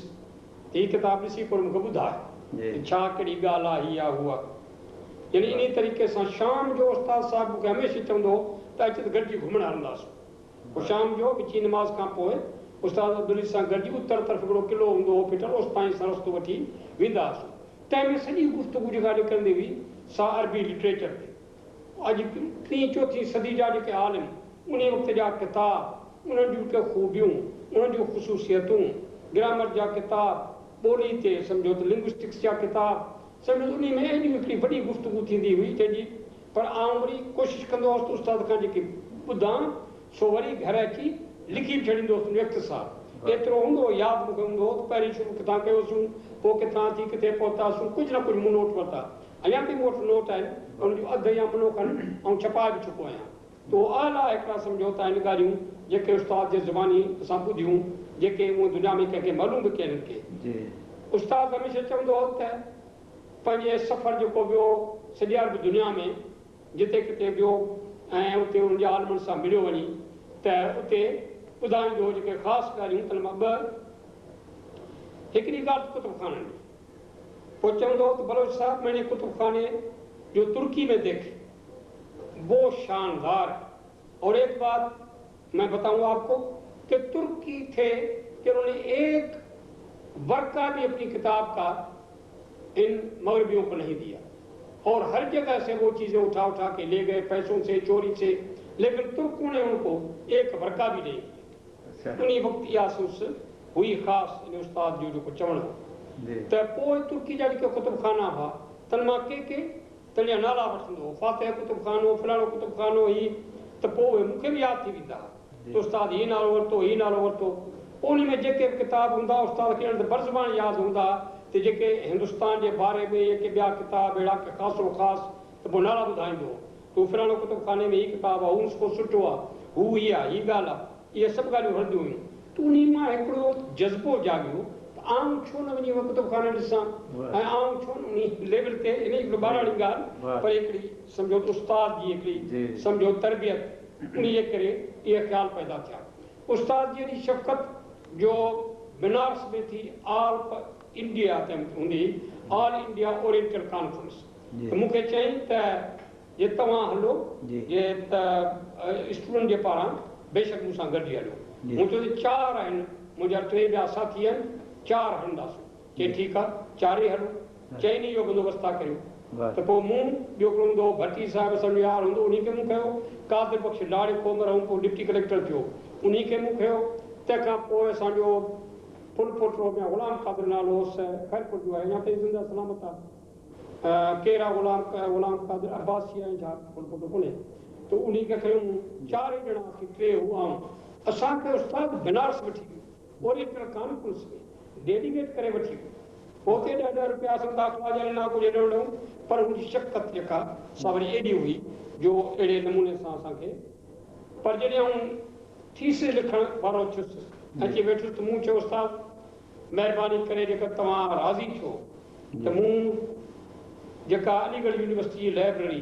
हीअ किताब ॾिसी पोइ मूंखे ॿुधाए छा कहिड़ी ॻाल्हि आहे हीअ आहे हूअ यानी इन तरीक़े सां शाम जो उस्ताद साहिबु मूंखे हमेशह चवंदो हो त अच त गॾिजी घुमणु हलंदासीं पोइ शाम जो विची नमाज़ खां पोइ उस्ताद अब्दुल सां गॾिजी उत्तर तरफ़ हिकिड़ो क़िलो हूंदो हो फिटल उस ताईं असां रस्तो वठी वेंदा हुआसीं तंहिंमें सॼी गुफ़्तगू जेका निकिरंदी हुई सा अरबी लिटरेचर ते अॼु 3-4 सदी जा जेके आलिम उन वक़्त जा किताब उन्हनि जूं के ख़ूबियूं उन्हनि जूं ख़ुशूसियतूं ग्रामर जा किताब ॿोली ते सम्झो त लिंग्विस्टिक्स जा किताब सम्झो उन में एॾी हिकिड़ी वॾी गुफ़्तगू थींदी हुई जंहिंजी पर आउं वरी कोशिशि कंदो हुउसि त उस्ताद खां जेकी ॿुधां सो वरी घर अची लिखी बि छॾींदो हुउसि इख़्तिसार एतिरो हूंदो यादि मूंखे हूंदो हो त पहिरीं शुरू किथां कयोसीं पोइ किथां थी किथे पहुतासीं कुझु न कुझु मूं नोट वरिता अञा बि मूं वटि नोट आहिनि उन जो अधु या मुनो खनि ऐं छपाए बि चुको आहियां तो आला हिकिड़ा सम्झो त आहिनि ॻाल्हियूं जेके उस्ताद जे ज़ुबानी असां ॿुधियूं जेके उहे दुनिया में कंहिंखे मालूम बि कयनि के उस्ताद हमेशह चवंदो हो त पंहिंजे सफ़र जेको वियो सॼी अरब दुनिया में जिते किथे वियो ऐं उते उन्हनि जे आलमनि सां मिलियो वञी त उते ॿुधाईंदो जेके ख़ासि ॻाल्हियूं त मां हिकिड़ी ॻाल्हि कुतुबखाननि जी पोइ चवंदो त बलोच साहिब मैंने कुतुबखाने जो तुर्की में देखे वो शानदार है। और एक बात मैं बताऊंगा आपको कि तुर्की थे कि उन्होंने एक वर्का भी अपनी किताब का इन मगरबियों को नहीं दिया, और हर जगह से वो चीज़ें उठा उठा के ले गए, पैसों से, चोरी से, लेकिन तुर्कों ने उनको एक वर्का भी नहीं दिया। उन्हीं वक्त यासूस हुई ख़ास इन उस्ताद जो को चवण त पोइ तुर्की जा जेके कुतुबखाना हुआ तन मां के तंहिंजा नाला वठंदो, फातिह कुतुबखानो, फलाणो कुतुबखानो, ही त पोइ मूंखे बि यादि थी वेंदा त उस्ताद हीउ नालो वरितो, हीउ नालो वरितो। उन में जेके बि किताब हूंदा उस्ताद खे त बर्ज़बान यादि हूंदा त जेके हिंदुस्तान जे बारे में जेके ॿिया किताब अहिड़ा के ख़ासो ख़ासि त पोइ नाला ॿुधाईंदो, तूं फलाणो कुतुबखाने में हीउ किताब आहे, हू नुस्ख़ो सुठो आहे, हू हीअ आहे, हीअ ॻाल्हि आहे, इहे सभु ॻाल्हियूं हलंदियूं हुयूं। त उन मां हिकिड़ो जज़्बो जाॻियो त आउं छो न वञी उहो कुतुबखाना ॾिसां, ऐं आउं छो न उन लेवल ते, इन हिकिड़ो ॿारहाणी ॻाल्हि पर हिकिड़ी सम्झो उस्ताद जी हिकिड़ी सम्झो तरबियत, उन जे करे इहे ख़्याल पैदा थिया। उस्ताद जी एॾी शफ़क़त जो बनारस में थी ऑल इंडिया हूंदी, ऑल इंडिया ओरिएंटल कॉन्फ्रेंस, त मूंखे चयईं त जे तव्हां हलो जे त स्टूडेंट जे पारां बेशक मूंसां गॾु ई हलो। मूं चयो 4 आहिनि, मुंहिंजा 3 ॿिया साथी आहिनि, 4 हलंदासीं। चई ठीकु आहे, 4 ई हलो। चई नी इहो बंदोबस्तु था करियो। त पोइ मूं ॿियो हिकिड़ो हूंदो भट्टी साहिब सम्झो यार हूंदो, उन खे मूं कयो। कादिर बख़्श लाड़े कोमर ऐं पोइ डिप्टी कलेक्टर थियो, उन खे मूं कयो। तंहिंखां पोइ असांजो फुल पोटो में ग़ुलाम क़ादिर नालो हुउसि, ख़ैरपुर जो आहे, अञा ताईं ज़िंदा सलामत आहे। कहिड़ा ग़ुलाम क़ादिर अब्बासी आहे, छा फुल पोटो कोन्हे, त उन खे खयूं। 4 ई ॼणा असीं, 3 हुआ। असांखे उस्ताद बनारस वठी वियो, ओरिएंटल कॉन्फ्रेंस में डेलीगेट करे वठी वियो। पोइ हुते 10 रुपया असां दाख़िला जा ॾिना, कुझु एॾो ॾिनो, पर हुनजी शफ़क़त जेका सा वरी एॾी हुई जो अहिड़े नमूने सां असांखे। पर जॾहिं आउं थीसिस लिखण वारो थियुसि, अची वेठुसि, त मूं चयो उस्ताद महिरबानी करे जेका तव्हां राज़ी थियो त मूं जेका अलीगढ़ यूनिवर्सिटी जी लाइब्रेरी,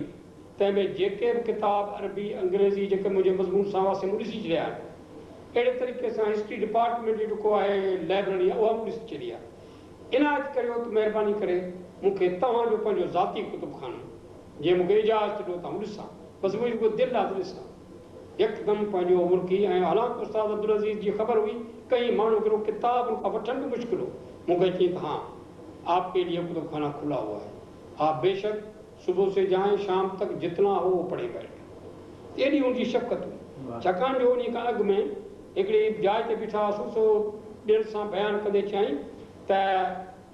तंहिंमें जेके बि किताब अरबी अंग्रेज़ी जेके मुंहिंजे मज़मून सां हुआसीं मूं ॾिसी छॾिया आहिनि। अहिड़े तरीक़े सां हिस्ट्री डिपार्टमेंट जो जेको आहे लाइब्रेरी आहे, उहा मूं ॾिसी छॾी आहे। इनायत करियो त महिरबानी करे मूंखे तव्हांजो पंहिंजो ज़ाती कुतुबखानो जे मूंखे इजाज़त ॾियो त आउं ॾिसां, बसि मुंहिंजी को दिलि आहे त ॾिसां हिकदमि पंहिंजो मुल्की। ऐं हालांकि उस्ताद अब्दुल अज़ीज़ जी ख़बर हुई, कई माण्हू हिकिड़ो किताब उनखां वठण बि मुश्किल हो। मूंखे चई त हाँ आपके लिए कुतुबखाना खुला हुआ है, आप बेशक सुबह से जाएं शाम तक जितना हो वो पढ़े बैठे। एॾी उनजी शफ़क़त हुई, छाकाणि जो उन खां अॻु में हिकिड़ी जाइ ते बीठा हुआसीं, सो ॾिण सां बयानु कंदे चयईं त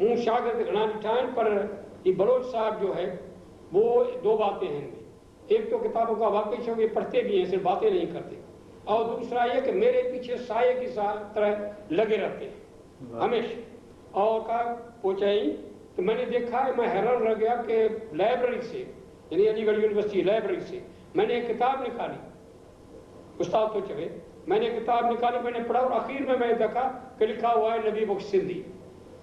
मूं शागिर्द घणा ॾिठा आहिनि, पर ये बलोच साहब जो है वो 2 बातें हैं। एक तो किताबों का वाकई से वे पढ़ते भी हैं, सिर्फ बातें नहीं करते, और दूसरा ये कि मेरे पीछे साये की तरह लगे रहते हैं हमेशा। और का पहुँचाई तो मैंने देखा है, मैं हैरान रह गया कि लाइब्रेरी से, यानी अलीगढ़ यूनिवर्सिटी लाइब्रेरी से मैंने एक किताब निकाली, उस्ताद तो चले, मैंने किताब निकाली, मैंने पढ़ा, और आखिर में मैंने देखा कि लिखा हुआ है नबी बख्श सिंधी।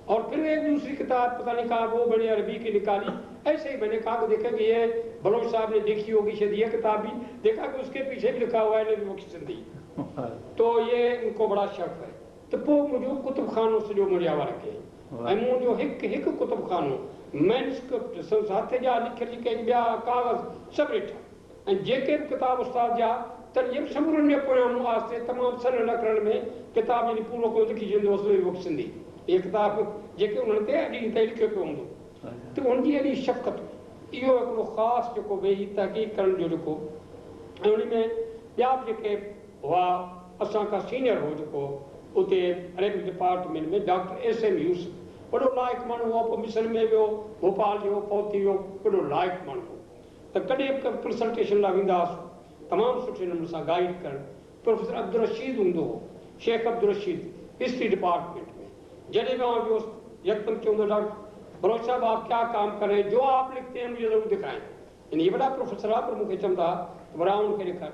और फिर एक दूसरी किताब पता नहीं कहा, वो मैंने अरबी की निकाली। ऐसे ही मैंने कहा कि देखा कि ये बलोच साहब ने देखी होगी शायद ये किताब भी, देखा कि उसके पीछे भी लिखा हुआ है नबी बख्श सिंधी। तो ये उनको बड़ा शक है। तो पोइ मुंहिंजो कुतुबखानो सॼो मुंहिंजे हवाले कयईं, ऐं मुंहिंजो हिकु कुतुबखानो मैन्युस्क्रिप्ट हथ जा लिखियल जेके ॿिया कागज़ सभु ॾिठा, ऐं जेके बि किताब उस्ताद जा त इहे बि समूरनि जे पोयां मूं आस्ते तमामु सन लकड़नि में किताब यानी पूरो को लिखी वेंदो हुअसि नबी बख्श सिंधी। इहे किताब जेके उन्हनि ते अॼु ताईं लिखियो पियो हूंदो, त उनजी एॾी शफ़क़त। इहो हिकिड़ो ख़ासि जेको वेही तहक़ीक़ करण जो जेको, ऐं उन में ॿिया बि जेके हुआ, असां खां सीनियर हो जेको उते अरेबिक डिपार्टमेंट में डॉक्टर SM यूसुफ, वॾो लाइक़ु माण्हू हो, पोइ मिशन में वियो, भोपाल जो पहुती वियो, वॾो लाइक़ु माण्हू हो। त कॾहिं बि कंसल्टेशन लाइ वेंदा हुआसीं, तमामु सुठे नमूने सां गाइड करणु। प्रोफेसर अब्दुल रशीद हूंदो हो, शेख अब्दुल रशीद, हिस्ट्री डिपार्टमेंट में। जॾहिं बि आउं वियोसि, यकदमि चवंदो डॉक्टर बलोच साहब आप क्या काम कर रहे हैं, जो आप लिखते हैं मुझे ज़रूर दिखाएं। यानी ये वॾा प्रोफेसर आहे, पर मूंखे चवंदा वॾा उनखे ॾेखार।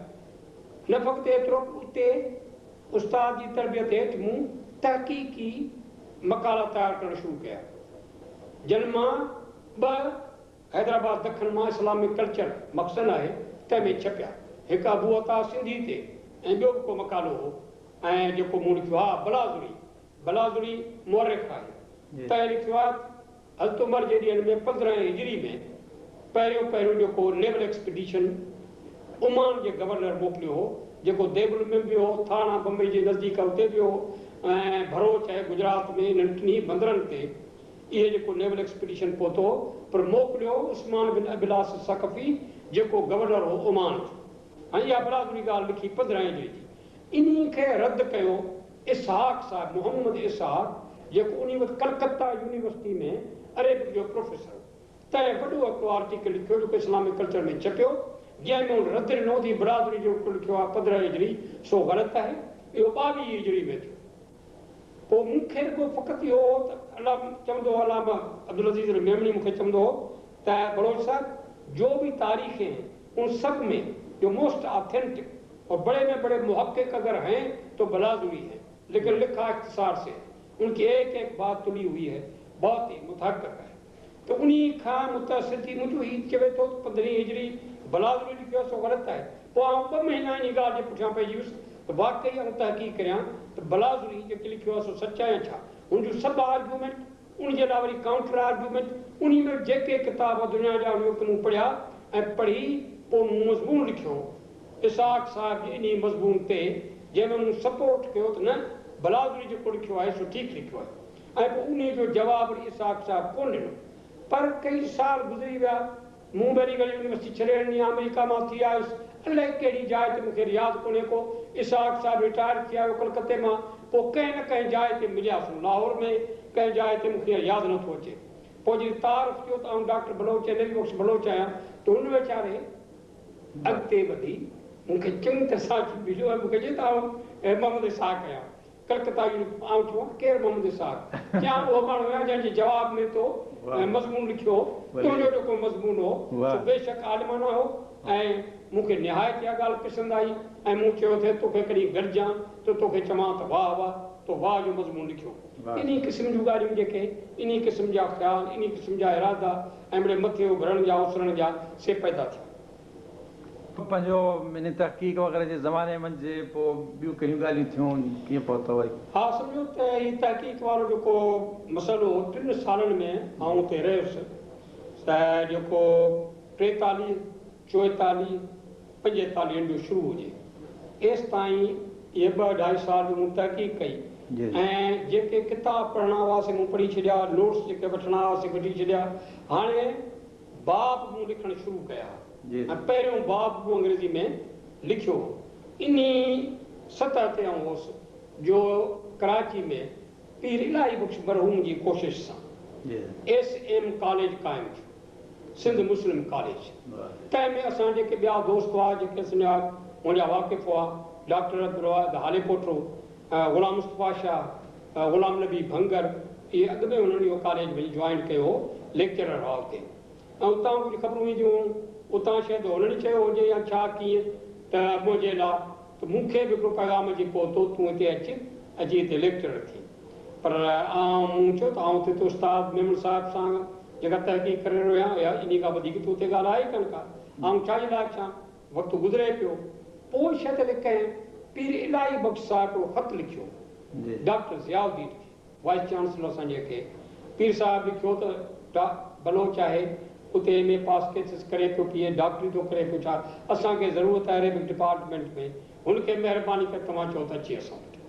न फ़क़्तु एतिरो, उते उस्ताद जी तरबियत हेठि मूं तहक़ीक़ी मकाला तयारु करणु शुरू कया, जिन मां 2 हैदराबाद दखण मां इस्लामिक कल्चर मक़सदु आहे तंहिंमें छपिया। हिकु अबू अता सिंधी ते, ऐं ॿियो बि को मकालो हो, ऐं जेको मूं लिखियो आहे बलाज़ुरी मुअर्रिख़ आहे, त लिखियो आहे हज़रत उमर जे ॾींहनि में 15 हिजरी में पहिरियों जेको नेवल एक्सपीडिशन ओमान जे गवर्नर मोकिलियो हो, जेको देवल में बि हो, थाणा बम्बई जे नज़दीक उते बि हो, ऐं भरूच ऐं गुजरात में इन्हनि टिनी बंदरनि ते इहे जेको नेवल एक्सपीडिशन पहुतो, पर मोकिलियो उस्मान बिन अबिलास सकफ़ी जेको गवर्नर हो ओमान जो। ऐं इहा बरादरी ॻाल्हि लिखी 15 जी। इन खे रद्द कयो इसहाक साहिब, मोहम्मद इसहाक, जेको उन वक़्तु कलकत्ता यूनिवर्सिटी में अरेबिक जो प्रोफेसर, तंहिं वॾो हिकिड़ो आर्टिकल लिखियो जेको इस्लामिक कल्चर में छपियो, जंहिंमें उन रद्द ॾिनो थी बरादरी जो लिखियो आहे 15 हिजरी, सो ग़लति आहे, इहो 22 हिजरी में थियो। पोइ मूंखे रुॻो फ़क़ति इहो हो त अलाह चवंदो हो, अलामा अब्दुल अज़ीज़ मेमनी मूंखे चवंदो हो त बलोच साहब जो भी तारीखें हैं उन सब में जो मोस्ट ऑथेंटिक और बड़े में बड़े मुहक्किक अगर हैं तो बलाजुरी है, लेकिन लिखा इख्तिसार से, उनकी एक एक बात तुली हुई है, बहुत ही मुतहक़्क़िक़ है। तो उन्हीं खां मुतासिर थी मुंहिंजो ही चवे थो 15 हिजरी बलाजुरी लिखियो सो ग़लति आहे। पोइ आउं 2 महीना इन ॻाल्हि जे पुठियां पइजी वियुसि त वाक़ई आउं तहक़ीक़ करियां त बलाजुरी जेके लिखियो आहे सो सचा या छा, उनजो सभु आर्गुमेंट, उनजे अलावा वरी काउंटर आर्गुमेंट, उन में जेके किताब दुनिया जा उन मूं पढ़िया ऐं पढ़ी पोइ मूं मज़मून लिखियो इसहाक साहिब जे इन मज़मून ते, जंहिंमें मूं सपोर्ट कयो त न बलाजुरी जेको लिखियो आहे सो ठीकु लिखियो आहे। ऐं पोइ उन जो जवाबु इसहाक साहिब कोन ॾिनो। पर कई साल गुज़री विया, मूं वरी यूनिवर्सिटी छॾे ॾिनी, अमेरिका मां थी आयुसि, अलाए कहिड़ी जाइ ते मूंखे यादि कोन्हे को, इसहाक साहिब रिटायर थी आयो कलकत्ते मां, पोइ कंहिं न कंहिं जाइ ते मिलियासीं, लाहौर में कंहिं जाइ ते, मूंखे यादि नथो अचे। पोइ जॾहिं तारीफ़ कयो त आउं डॉक्टर बलोच नबी बख़्श बलोच आहियां, त हुन वीचारे अॻिते वधी मूंखे चङी तरह सां मिलियो ऐं मूंखे चई त आउं मोहम्मद इसहाक आहियां कलकत्ता यूनिवर्सिटी। आउं चयो केरु मोहम्मद इसहाक? क्या उहो माण्हू हुया जंहिंजे जवाब में तो मज़मून लिखियो, तुंहिंजो जेको मज़मून हो सो बेशक आलिमाना हो, ऐं मूंखे निहायत इहा ॻाल्हि पसंदि आई, ऐं मूं चयो थे तोखे कॾहिं गॾिजां त तोखे चवां त वाह वाह, तो वाह जो मज़मून लिखियो। इन क़िस्म जूं ॻाल्हियूं जेके इन क़िस्म जा ख़्याल, इन क़िस्म जा इरादा ऐं मिड़े मथे उभरण जा उसरण जा से पैदा थिया। पंहिंजो इन तहक़ीक़ वग़ैरह जे ज़माने मंझि पोइ ॿियूं कहिड़ियूं ॻाल्हियूं थियूं, कीअं पहुतो वरी? हा, सम्झो त हीउ तहक़ीक़ वारो जेको मसइलो 3 सालनि में आउं हुते रहियुसि, त जेको 43, 44, 45 जो शुरू हुजे, एसि ताईं इहे 2-2.5 साल जो मूं तहक़ीक़ कई, ऐं जेके किताब पढ़णा हुआसीं मूं पढ़ी छॾिया, नोट्स जेके वठणा हुआसीं वठी छॾिया। हाणे बाब मूं लिखणु शुरू कया, ऐं पहिरियों बाब मूं अंग्रेज़ी में लिखियो। इन सतह ते आउं हुउसि जो कराची में पीर इलाही बख़्श मरहूम जी कोशिश सां SM कॉलेज क़ाइमु थियो, सिंध मुस्लिम कॉलेज। तंहिंमें असां जेके ॿिया दोस्त हुआ, जेके असांजा मुंहिंजा वाक़िफ़ हुआ, डॉक्टर अब्दुल हाले पोटो, ग़ुलाम मुस्तफ़ा शाह, ग़ुलाम नबी भंगर, इहे अॻु में हुननि इहो कॉलेज में जॉइन कयो लेक्चरर हुआ हुते, ऐं उतां कुझु ख़बरूं ईंदियूं, उतां शायदि हुननि चयो हुजे या छा कीअं, त मुंहिंजे लाइ त मूंखे बि हिकिड़ो पैगाम अची पहुतो, तूं हिते अची हिते लेक्चरर थी। पर मूं चयो त आउं हिते उस्ताद मेमन साहिब सां जेका तहक़ीक़ करे रहियो आहियां, या इन खां वधीक तूं हुते ॻाल्हाए कोन का, आउं छा जे लाइ अचां, वक़्तु गुज़रे पियो। पोइ शायदि कंहिं पीर इलाही बख़्श साहिब हिकिड़ो ख़त लिखियो डॉक्टर ज़ियाउद्दीन खे, वाइस चांसलर असांजे खे। पीर साहिब लिखियो त बलोच आहे, उते MA पास केसिस करे पियो, PA डॉक्टरी थो करे पियो, छा असांखे ज़रूरत आहे अरेबिक डिपार्टमेंट में, हुनखे महिरबानी करे तव्हां चओ त अची असां वटि।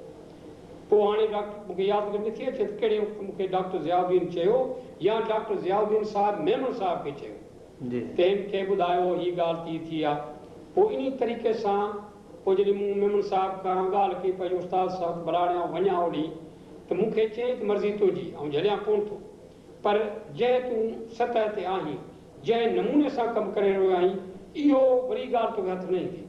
पोइ हाणे डॉक्टर मूंखे यादि नथी अचे त कहिड़े वक़्तु मूंखे डॉक्टर ज़ियाउद्दीन चयो या डॉक्टर ज़ियाउद्दीन साहिब मेमन साहिब खे चयो, तंहिंखे ॿुधायो हीअ ॻाल्हि थी आहे। पोइ इन तरीक़े सां पोइ जॾहिं मूं मेमन साहिब खां ॻाल्हि कई, पंहिंजो उस्ताद साहिब बलाणिया वञा होॾी, त मूंखे चई त मर्ज़ी तुंहिंजी, ऐं झलिया कोन थो, पर जंहिं तूं सतह ते आहीं, जंहिं नमूने सां कमु करे रहियो आहीं, इहो वरी ॻाल्हि तोखे हथु न ईंदी।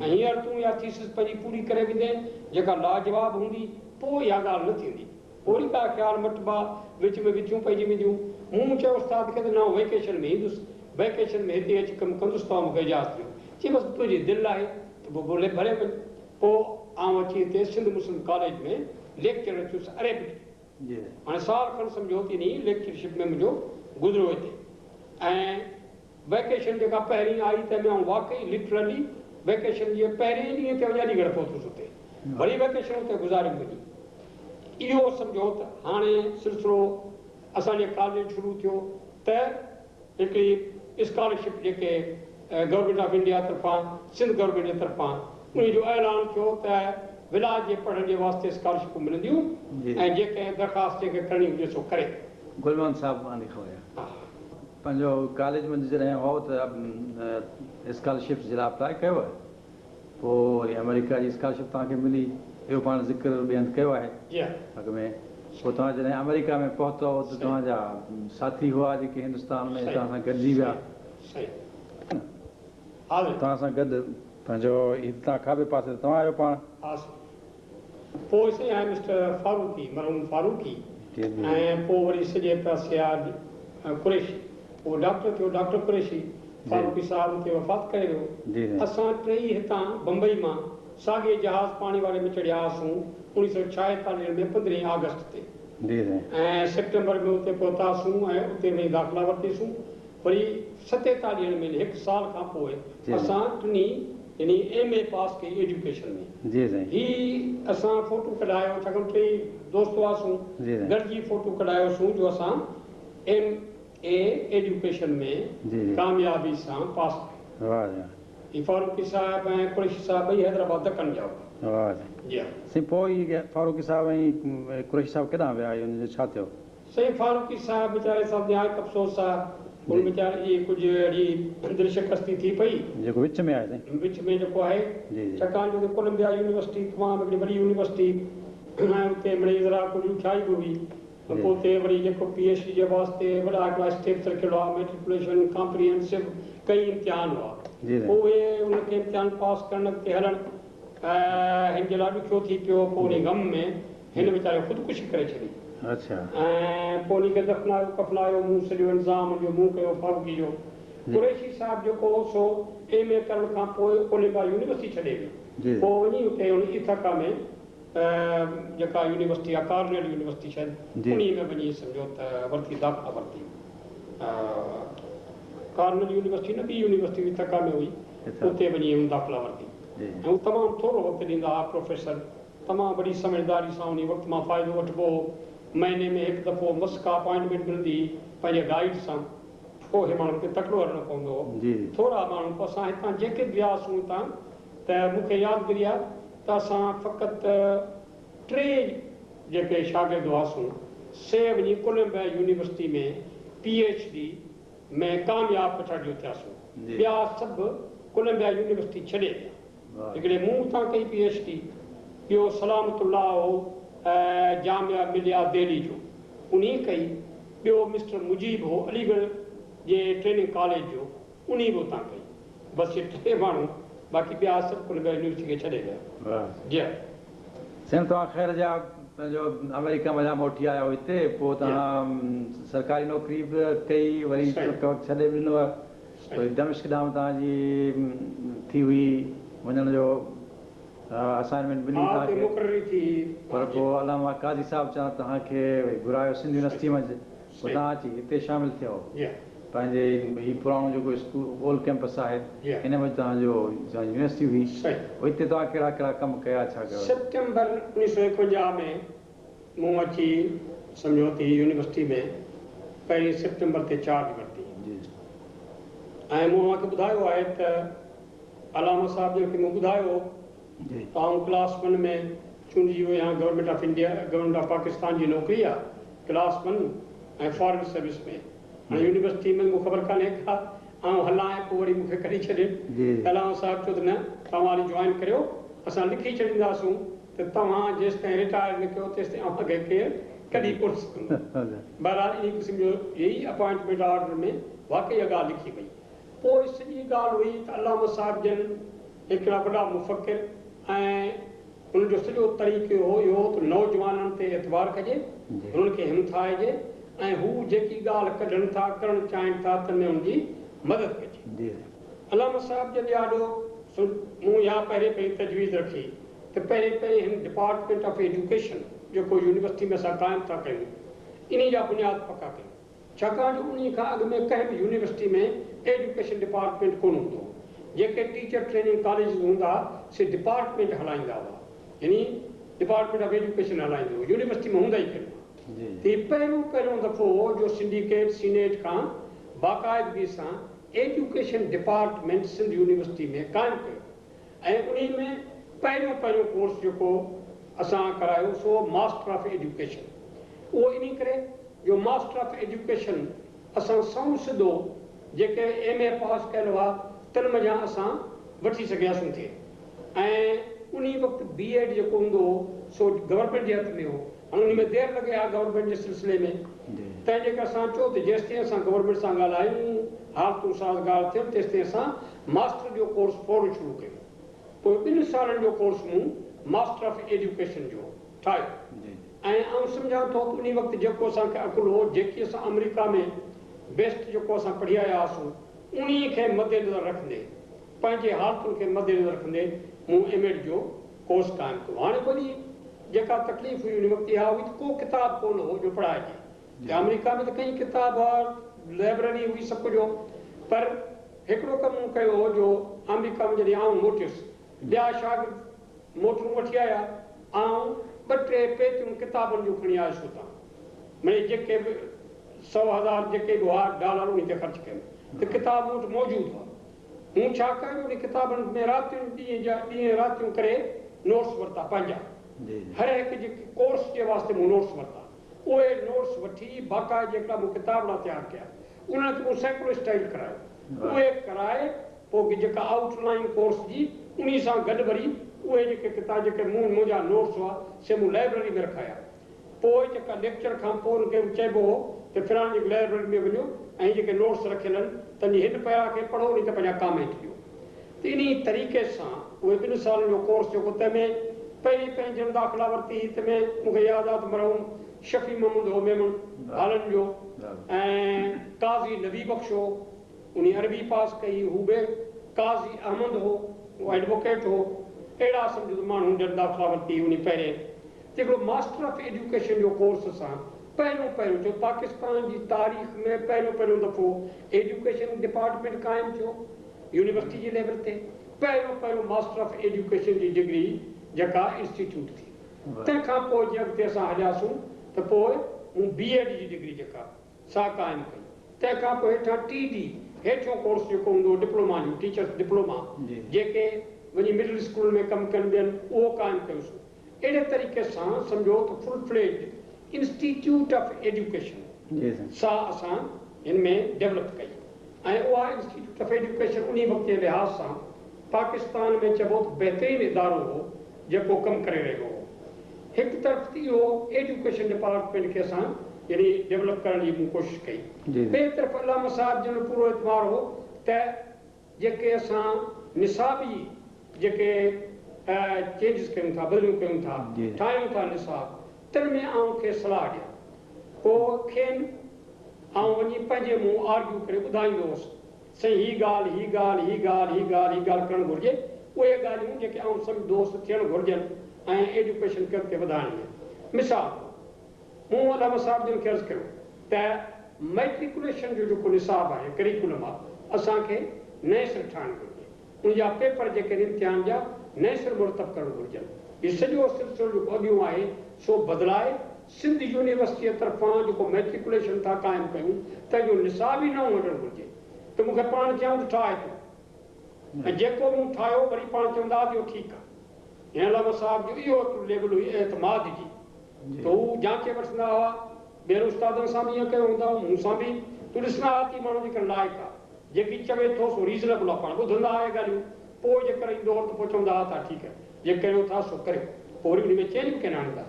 ऐं हींअर तूं इहा थीसिस पंहिंजी पूरी करे वेंदे जेका लाजवाब हूंदी, पोइ इहा ॻाल्हि न थींदी, वरी का ख़्यालु मटबा विच में विचियूं पइजी वेंदियूं। मूं चयो उस्ताद खे त न वेकेशन में ईंदुसि, वेकेशन में हिते अची कमु कंदुसि, तव्हां मूंखे इजाज़त ॾियो। चई बसि तुंहिंजी दिलि आहे त पोइ भले भले वञ। पोइ आउं अची हिते सिंध मुस्लिम कॉलेज में लेक्चर थियुसि अरेबिक। हाणे साल खनि सम्झो त इन लेक्चरशिप में मुंहिंजो गुज़रियो हिते, ऐं वेकेशन जेका पहिरीं आई तंहिंमें आउं वाक़ई लिटरली वेकेशन जे पहिरें ॾींहं ते वञी अलीगढ़ पहुतुसि हुते, वरी वेकेशन हुते गुज़ारियूं वञी। इहो सम्झो त हाणे सिलसिलो असांजे कॉलेज शुरू थियो त हिकिड़ी स्कॉलरशिप जेके गवर्नमेंट ऑफ इंडिया तरफ़ां सिंध गवर्नमेंट जे तरफ़ां उन जो ऐलान थियो त विलाज जे पढ़ण जे वास्ते स्कॉलरशिपूं मिलंदियूं ऐं जेके दरख़्वास्त जेके करणी हुजे सो करे। गुलमोहन साहब आंदी खबर पंहिंजो कॉलेज में जॾहिं हो त स्कॉलरशिप जे लाइ अप्लाई कयो आहे, पोइ वरी अमेरिका जी स्कॉलरशिप तव्हांखे मिली, इहो पाण ज़िक्र ॿिए हंधि कयो आहे अॻ में। पोइ तव्हां जॾहिं अमेरिका में पहुतो त तव्हांजा साथी हुआ जेके हिंदुस्तान में तव्हां सां गॾिजी विया, तव्हां सां गॾु पंहिंजो हितां खाॿे पासे तव्हां आहियो पाण। पोइ साईं आहे मिस्टर फारूकी, मरहूम फारूकी, ऐं पोइ वरी सॼे पासे आहे कुरैशी, पोइ डॉक्टर थियो डॉक्टर कुरैशी। फारूकी साहब हुते वफ़ात करे वियो। असां टई हितां बम्बई मां साॻे जहाज़ पाणी वारे में चढ़िया हुआसीं 1946 में 15 अगस्त ते, ऐं सेप्टेंबर में उते पहुतासीं ऐं उते वञी दाख़िला वरितीसीं। वरी 47 में 1 साल खां पोइ असां टिनी यानी MA पास कई एजुकेशन में। ही असां फोटो कढायो, छाकाणि टई दोस्त हुआसीं, गॾिजी फोटो कढायोसीं जो असां MA एजुकेशन में कामयाबी सां पास कयो। फारूकी साहब ऐं कुरैशी साहब ॿई हैदराबाद दक्कन जा हुआ। पोइ फारूकी साहब ऐं कुरैशी साहब केॾां विया, हुनजो छा थियो? साईं फारूकी साहब वीचारे साहब निहायत अफ़सोस आहे, उन वीचारे जी कुझु अहिड़ी दिलि शिकस्ती थी पई जेको विच में आहे, विच में जेको आहे, छाकाणि जो कोलंबिया यूनिवर्सिटी तमामु हिकिड़ी वॾी यूनिवर्सिटी ऐं उते मिड़ई ज़रा कुझु ॾुखियाई बि हुई। पोइ उते वरी जेको PhD जे वास्ते वॾा हिकिड़ा स्टेप्स रखियलु आहे, मेट्रिकुलेशन कॉम्प्रिहेंसिव कई इम्तिहान हुआ। उहे उनखे इम्तिहान पास करण ते हलण हिन जे लाइ ॾुखियो थी पियो। पोइ उन गम में हिन वीचारे ख़ुदकुशी करे छॾी। ऐं पोइ उनखे दफ़नायो कफ़नायो, मूं सॼो इंतज़ाम हुनजो मूं कयो फारूकी जो। कुरैशी साहब जेको हो सो MA करण खां पोइ कोलंबिया यूनिवर्सिटी छॾे वियो। पोइ वञी उते उन इथाका में जेका यूनिवर्सिटी आहे कार्नेल यूनिवर्सिटी शायदि, उन में वञी सम्झो त वरिती दाख़िला वरिती। कार्नेल यूनिवर्सिटी न ॿी यूनिवर्सिटी इथाका में हुई, उते वञी उन दाख़िला वरिती। ऐं हू तमामु थोरो वक़्तु ॾींदा हुआ प्रोफेसर, तमामु वॾी समझदारी सां उन वक़्त मां फ़ाइदो वठिबो। महीने में 1 दफ़ो मस्क अपॉइंटमेंट मिलंदी पंहिंजे गाइड सां, पोइ हे माण्हू खे तकिड़ो हलणो पवंदो हो। थोरा माण्हू पोइ असां हितां जेके बि वियासीं हितां त मूंखे यादगिरी आहे त असां फ़क़ति 3 जेके शागिर्द हुआसीं, से वञी कोलंबिया यूनिवर्सिटी में PhD में कामयाबु पछाड़ियो थियासीं। ॿिया सभु कोलंबिया यूनिवर्सिटी छॾे विया। हिकिड़े मूं हुतां कई PhD, ॿियो सलामतुल्लाह हो जामिया मिलिया दिल्ली जो, उन कई। ॿियो मिस्टर मुजीब हो अलीगढ़ जे ट्रेनिंग कॉलेज जो, उन बि उतां कई। बसि ये 3 माण्हू, बाक़ी ॿिया सभु कोलंबिया यूनिवर्सिटी खे छॾे विया। जी साईं, तव्हां ख़ैर जा पंहिंजो अमेरिका में मोटी आया हो हिते, पोइ तव्हां सरकारी नौकिरी बि कई, वरी छॾे ॾिनो, वरी दमिश्क ॾांहुं तव्हांजी थी हुई वञण जो असाइनमेंट मिली तव्हांखे, पर पोइ अलामा काज़ी साहब चवां तव्हांखे घुरायो सिंध यूनिवर्सिटी में, पोइ तव्हां अची हिते शामिलु थियो। पंहिंजे ही पुराणो जेको स्कूल ओल्ड कैंपस आहे, हिन में तव्हांजो यूनिवर्सिटी हुई, हिते तव्हां कहिड़ा कहिड़ा कमु कया, छा कयो? सेप्टेंबर 1951 में मूं अची सम्झो थी यूनिवर्सिटी में पहिरीं सेप्टेंबर ते चार्ज वरिती। ऐं मूं तव्हांखे ॿुधायो आहे त अलामा साहब जंहिंखे मूं ॿुधायो तव्हां क्लास 1 में चूंडिजी वियो आहियां, government of India government of Pakistan जी नौकिरी आहे, क्लास 1 ऐं फॉरेन सर्विस में। हाणे यूनिवर्सिटी में मूंखे ख़बर कान्हे का ऐं हलां, पोइ वरी मूंखे कढी छॾे। अलामा साहब चयो त न, तव्हां वरी जॉइन करियो, असां लिखी छॾींदासीं त तव्हां जेसि ताईं रिटायर न कयो तेसि ताईं अव्हांखे केरु कढी कोन सघंदो। बहरहाल इन क़िस्म जो यही अपॉइंटमेंट ऑर्डर में वाक़ई इहा ॻाल्हि लिखी वई। पोइ सॼी ॻाल्हि हुई त अलामा साहब जन हिकिड़ा वॾा मुफ़क्किर, ऐं उनजो सॼो तरीक़ो हो इहो त नौजवाननि ते एतबार कजे, हुननि खे हिमथाइजे, ऐं हू जेकी ॻाल्हि कढनि था करणु चाहिनि था त में हुनजी मदद कजे। अलामा साहब जन ॾाढो मूं इहा पहिरीं तजवीज़ रखी त पहिरीं हिन डिपार्टमेंट ऑफ एजुकेशन जेको यूनिवर्सिटी में असां क़ाइमु था कयूं, इन जा बुनियाद पका कयूं, छाकाणि जो उन खां अॻु में कंहिं बि यूनिवर्सिटी में एजुकेशन डिपार्टमेंट कोन हूंदो हो। जेके टीचर ट्रेनिंग कॉलेज हूंदा से डिपार्टमेंट हलाईंदा हुआ, यानी डिपार्टमेंट ऑफ एजुकेशन हलाईंदो हो, यूनिवर्सिटी में हूंदा ई कोन। पहिरियों दफ़ो जो सिंडिकेट सीनेट खां बाक़ाइदगी सां एजुकेशन डिपार्टमेंट सिंध यूनिवर्सिटी में क़ाइमु कयो ऐं उन में पहिरियों कोर्स जेको असां करायो सो मास्टर ऑफ एजुकेशन। उहो इन करे जो मास्टर ऑफ एजुकेशन असां सौ सिधो जेके MA पास कयल हुआ तन मञा असां वठी सघियासीं थिए ऐं उन वक़्तु B.Ed जेको हूंदो हो सो गवर्नमेंट जे हथ में हो। हाणे उन में देरि लॻे हा गवर्नमेंट जे सिलसिले में, तंहिंजे करे असां चयो त जेसिताईं असां गवर्नमेंट सां ॻाल्हायूं हालतूं साज़गार थियनि तेसिताईं असां मास्टर जो कोर्स फौरन शुरू कयूं। पोइ 2 सालनि जो कोर्स मूं मास्टर ऑफ एजुकेशन जो ठाहियो ऐं आउं सम्झां थो त उन वक़्तु जेको असांखे अकुलु हो जेकी असां अमेरिका में बेस्ट जेको असां पढ़ी आया हुआसीं उन खे मद्देनज़र रखंदे पंहिंजे हालतुनि खे मद्देनज़र रखंदे मूं M.Ed जो कोर्स क़ाइमु कयो। हाणे वरी जेका तकलीफ़ हुई उन वक़्तु इहा हुई त को किताब कोन हो जो पढ़ाइजे। अमेरिका में त कई किताब लाइब्रेरी हुई सभु कुझु, पर हिकिड़ो कमु मूं कयो हो जो अमेरिका में जॾहिं आउं मोटियुसि ॿिया शागिर्द मोटरूं वठी आया, आउं 2-3 पेतियूं किताबनि जूं खणी आयुसि हुतां, मिड़ई जेके बि 100,000 जेके बि हुआ डॉलर उन ते ख़र्चु कयुमि त किताब मूं वटि मौजूदु हुआ। हूं छा कयो उन किताबनि में ॾींहं रातियूं करे नोट्स वरिता पंहिंजा, हर हिकु जेके कोर्स जे वास्ते मूं नोट्स वरिता, उहे नोट्स वठी बाक़ाइदा जेका मूं किताबड़ा तयारु कया उन्हनि खे मूं सैकड़ो स्टाइल करायो। उहे कराए पोइ जेका आउटलाइन कोर्स जी उन सां गॾु वरी उहे जेके किताब जेके मुंहिंजा नोट्स हुआ से मूं लाइब्रेरी में रखाया। पोइ जेका लेक्चर खां पोइ उनखे चइबो हो त फिलहाल जेके लाइब्रेरी में वञो ऐं जेके नोट्स रखियल आहिनि त हिन पहिरां खे पढ़ो नी त पंहिंजा कमेंट ॾियो। त इन तरीक़े सां उहे 2 सालनि जो कोर्स जेको तंहिंमें पहिरीं जन दाख़िला वरिती तंहिंमें मूंखे यादि आहे त मरहूम शफ़ी महमूद हो मेमन हालनि जो ऐं काज़ी नबी बख़्श हो उन अरबी पास कई, हू बि काज़ी अहमद हो उहो एडवोकेट हो। अहिड़ा सम्झो त माण्हू जन दाख़िला वरिती उन पहिरें हिकिड़ो मास्टर ऑफ एजुकेशन जो कोर्स असां पहिरियों जो पाकिस्तान जी तारीख़ में पहिरियों दफ़ो एजुकेशन डिपार्टमेंट क़ाइमु थियो यूनिवर्सिटी जे लेवल ते। पहिरियों मास्टर ऑफ एजुकेशन जी डिग्री जेका इंस्टीट्यूट थी, तंहिंखां पोइ जे अॻिते असां हलियासीं त पोइ मूं B.Ed जी डिग्री जेका सा क़ाइमु कई। तंहिंखां पोइ हेठां TD हेठियों कोर्स जेको हूंदो डिप्लोमा जो टीचर्स डिप्लोमा जेके वञी मिडिल स्कूल में कमु कनि ॿियनि उहो क़ाइमु कयोसीं। अहिड़े तरीक़े सां सम्झो त full fledged institute of education सा असां हिन में डेवलप कई ऐं उहा इंस्टीट्यूट ऑफ एजुकेशन उन वक़्त जे लिहाज़ सां पाकिस्तान में चइबो त बहितरीनु इदारो हो जेको कमु करे रहियो हो। हिकु तरफ़ इहो एजुकेशन डिपार्टमेंट खे असां यानी डेवलप करण जी मूं कोशिशि कई, ॿिए तरफ़ अलामा साहिब जो पूरो एतबार हो त जेके असां निसाबी जेके चेंजिस कयूं था बदिलियूं कयूं था ठाहियूं था निसाब तन में आउं खे सलाह ॾियां पोइ खेनि आउं वञी पंहिंजे मुंहुं आर्ग्यू करे ॿुधाईंदो हुउसि साईं हीअ ॻाल्हि करणु घुरिजे। उहे ॻाल्हियूं जेके आउं सभु दोस्त थियणु घुरिजनि ऐं एजुकेशन खे वधाइणी आहे। मिसाल मूं अलामा साहिब जन खे अर्ज़ु कयो त मैट्रिकुलेशन जो जेको निसाब आहे करिकुलम आहे असांखे नए सिर ठाहिणु घुरिजे, उनजा पेपर जेके इम्तिहान जा नए सिर मुरतब करणु घुरिजनि। हीउ सॼो सिलसिलो जेको अॻियूं आहे सो बदिलाए सिंध यूनिवर्सिटीअ तरफ़ां जेको मैट्रिकुलेशन था क़ाइमु कयूं त जो निसाब ई न वठणु घुरिजे त मूंखे पाण चऊं त ठाहे थो ऐं जेको मूं ठाहियो वरी पाण चवंदा इहो ठीकु आहे। हिन अलामा साहिब जो इहो लेवल हुई एतमाद जी त हू जांचे वठंदा हुआ, ॿियनि उस्तादनि सां बि ईअं कयो हूंदा मूं सां बि तूं ॾिसंदा हुआ की माण्हू जेकर लाइक़ु आहे जेकी चवे थो सो रीज़नेबल आहे, पाण ॿुधंदा हुआ ॻाल्हियूं पोइ जेकर ईंदो हो त पोइ चवंदा हुआ त ठीकु आहे जे कयो था सो करियो, पोइ वरी उन में चेंज बि कंदा आणींदा।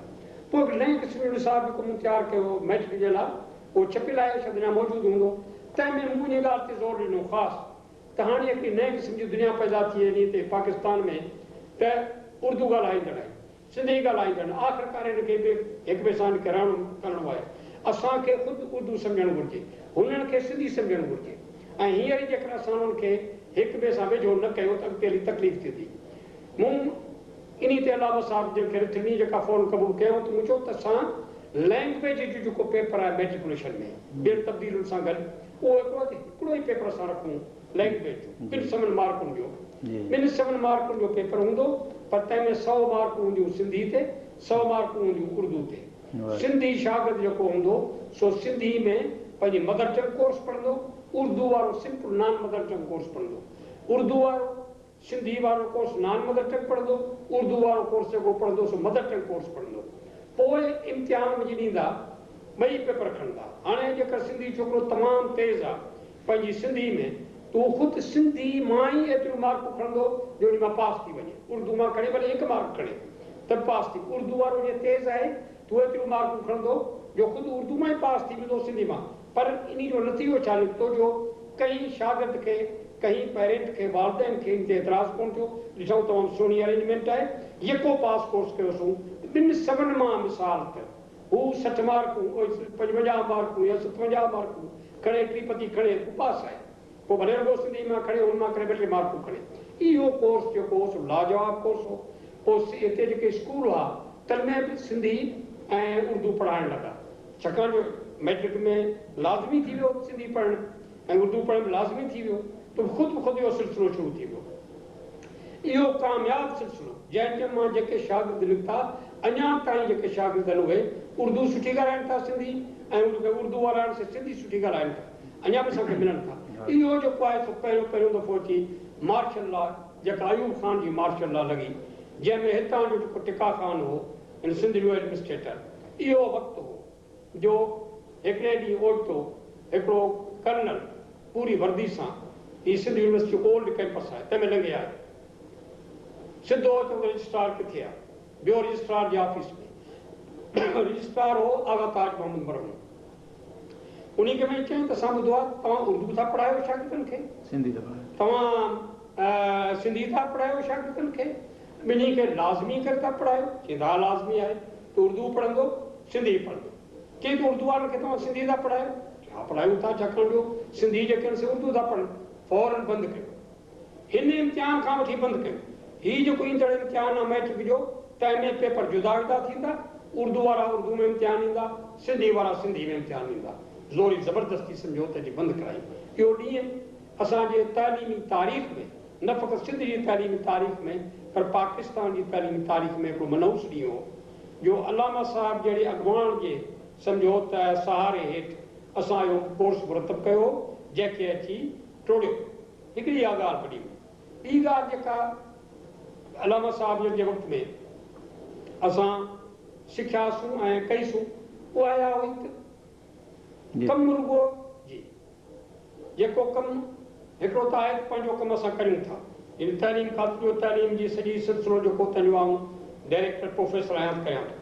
पोइ नए क़िस्म जो निसाब जेको मूं तयारु कयो मैट्रिक जे लाइ उहो छपियल आहे शायदि अञा मौजूदु हूंदो, तंहिंमें मूं इन ॻाल्हि ते ज़ोर ॾिनो ख़ासि त हाणे हिकिड़ी नए क़िस्म जी दुनिया पैदा थी वञे हिते पाकिस्तान में त उर्दू ॻाल्हाईंदड़ आहे सिंधी ॻाल्हाईंदड़ आख़िरकार हिनखे बि हिक ॿिए सां करणो आहे। असांखे ख़ुदि उर्दू सम्झणु घुरिजे, हुननि खे सिंधी सम्झणु घुरिजे ऐं हींअर जेकर असां उन्हनि खे हिक ॿिए सां वेझो न कयो त अॻिते हली तकलीफ़ थींदी। मूं इन ते अलावा साहिब जिन खे टिनी जेका फ़ोन क़बूल कयो त मूं चयो त असां लैंग्वेज जो जेको पेपर आहे मैट्रिकुलेशन में ॿियनि तब्दीलियुनि सां गॾु उहो हिकिड़ो ई पेपर असां रखूं लैंग्वेज जो 2 सौ मार्कुनि जो 2 सौ मार्कुनि जो पेपर हूंदो पर तंहिंमें 100 मार्कूं हूंदियूं सिंधी ते 100 मार्कूं हूंदियूं उर्दू ते। सिंधी शागिर्द जेको हूंदो सो सिंधी में पंहिंजी मदर टंग कोर्स पढ़ंदो, उर्दू वारो simple non mother tongue course पढ़ंदो, उर्दू वारो सिंधी वारो कोर्स नॉन मदर टंग पढ़ंदो, उर्दू वारो कोर्स जेको पढ़ंदो सो मदर टंग कोर्स पढ़ंदो। पोइ इम्तिहान विझी ॾींदा, ॿई पेपर खणंदा। हाणे जेकर सिंधी छोकिरो तमामु तेज़ आहे पंहिंजी सिंधी में, तो ख़ुदि सिंधी मां ई एतिरियूं मार्कूं खणंदो जो उन मां पास थी वञे। उर्दू मां खणे भले 1 मार्क खणे त पास थी, उर्दू वारो जीअं तेज़ आहे तो एतिरियूं मार्कूं खणंदो जो ख़ुदि उर्दू मां ई पास थी वेंदो सिंधी मां। पर इन जो नतीजो छा निकितो जो कई शागिर्द खे, कई पेरेंट खे, वालदेन खे इन ते एतिराज़ कोन थियो। ॾिसूं तमामु सुहिणी अरेंजमेंट आहे, यको पास कोर्स कयोसीं, 2 सभनि मां मिसाल त हू 60 मार्कूं 55 मार्कूं या 57 मार्कूं खणे, टीपति खणे, पास आहे। पोइ भले रुगो सिंधी मां खणे, हुन मां खणे 2 मार्कूं खणे। इहो कोर्स जेको हो लाजवाब कोर्स हो। पोइ हिते जेके स्कूल हुआ तन में बि सिंधी ऐं उर्दू पढ़ाइण लॻा, छाकाणि जो मैट्रिक में लाज़मी थी वियो सिंधी पढ़णु ऐं उर्दू पढ़णु लाज़मी थी वियो, त ख़ुदि इहो सिलसिलो शुरू थी वियो। इहो कामयाबु सिलसिलो जंहिं टाइम मां जेके शागिर्द निकिता, अञा ताईं जेके शागिर्द आहिनि उहे उर्दू सुठी ॻाल्हाइनि था सिंधी, ऐं उर्दू वारा आहिनि से सिंधी सुठी ॻाल्हाइनि था, अञा बि असांखे मिलनि था। इहो जेको आहे सो पहिरियों दफ़ो थी मार्शल लॉ, जेका अयूब खान जी मार्शल लॉ लॻी, जंहिंमें हितां जो जेको टिका खान हो इन सिंध जो एडमिनिस्ट्रेटर, इहो वक़्तु हो जो हिकिड़े ॾींहुं ओचितो हिकिड़ो कर्नल पूरी वर्दी सां, ही सिंध यूनिवर्सिटी ओल्ड कैंपस आहे, तंहिंमें लंघे आयो, सिधो अचो रजिस्ट्रार किथे आहे, ॿियो रजिस्ट्रार जे ऑफिस में, रजिस्ट्रार हो आगा ताज मोहम्मद मरहूम। उन खे मैं चई त असां ॿुधो आहे तव्हां उर्दू था पढ़ायो शागिर्दनि खे, सिंधी तव्हां सिंधी था पढ़ायो शागिर्दनि खे, ॿिन्ही खे लाज़मी करे था पढ़ायो? चवंदा हा लाज़मी आहे, त उर्दू पढ़ंदो सिंधी पढ़ंदो। चई त उर्दू वारनि खे तव्हां सिंधी था पढ़ायो? हा पढ़ायूं था, छाकाणि जो सिंधी जेके आहिनि से उर्दू था पढ़नि। फौरन बंदि कयो, हिन इम्तिहान खां वठी बंदि कयो। हीउ जेको ईंदड़ इम्तिहान आहे मैट्रिक जो, तंहिंमें पेपर जुदा जुदा थींदा, उर्दू वारा उर्दू में इम्तिहान ईंदा, सिंधी वारा सिंधी में इम्तिहान ईंदा। ज़ोरी ज़बरदस्ती समझौते जी बंदि कराई। इहो ॾींहुं असांजे तइलीमी तारीख़ में, न फ़क़ति सिंध जी तइलीमी तारीख़ में पर पाकिस्तान जी तइलीमी तारीख़ में हिकिड़ो मनहूस ॾींहुं हो जो अलामा साहिब जहिड़े अॻुवान जे समझौते सहारे हेठि असां इहो कोर्स मुरतब कयो, जंहिंखे अची टोड़ियो। हिकिड़ी इहा ॻाल्हि वॾी। ॿी ॻाल्हि जेका अलामा साहिब जे वक़्त में असां सिखियासीं ऐं कईसूं, उहा आया हुई कमु रुगो जी, जेको कमु हिकिड़ो त आहे पंहिंजो कमु असां करियूं था। इन तइलीम खाते जो तइलीम जी सॼी सिलसिलो जेको तंहिंजो आऊं डायरेक्टर प्रोफेसर आहियां कयां थो,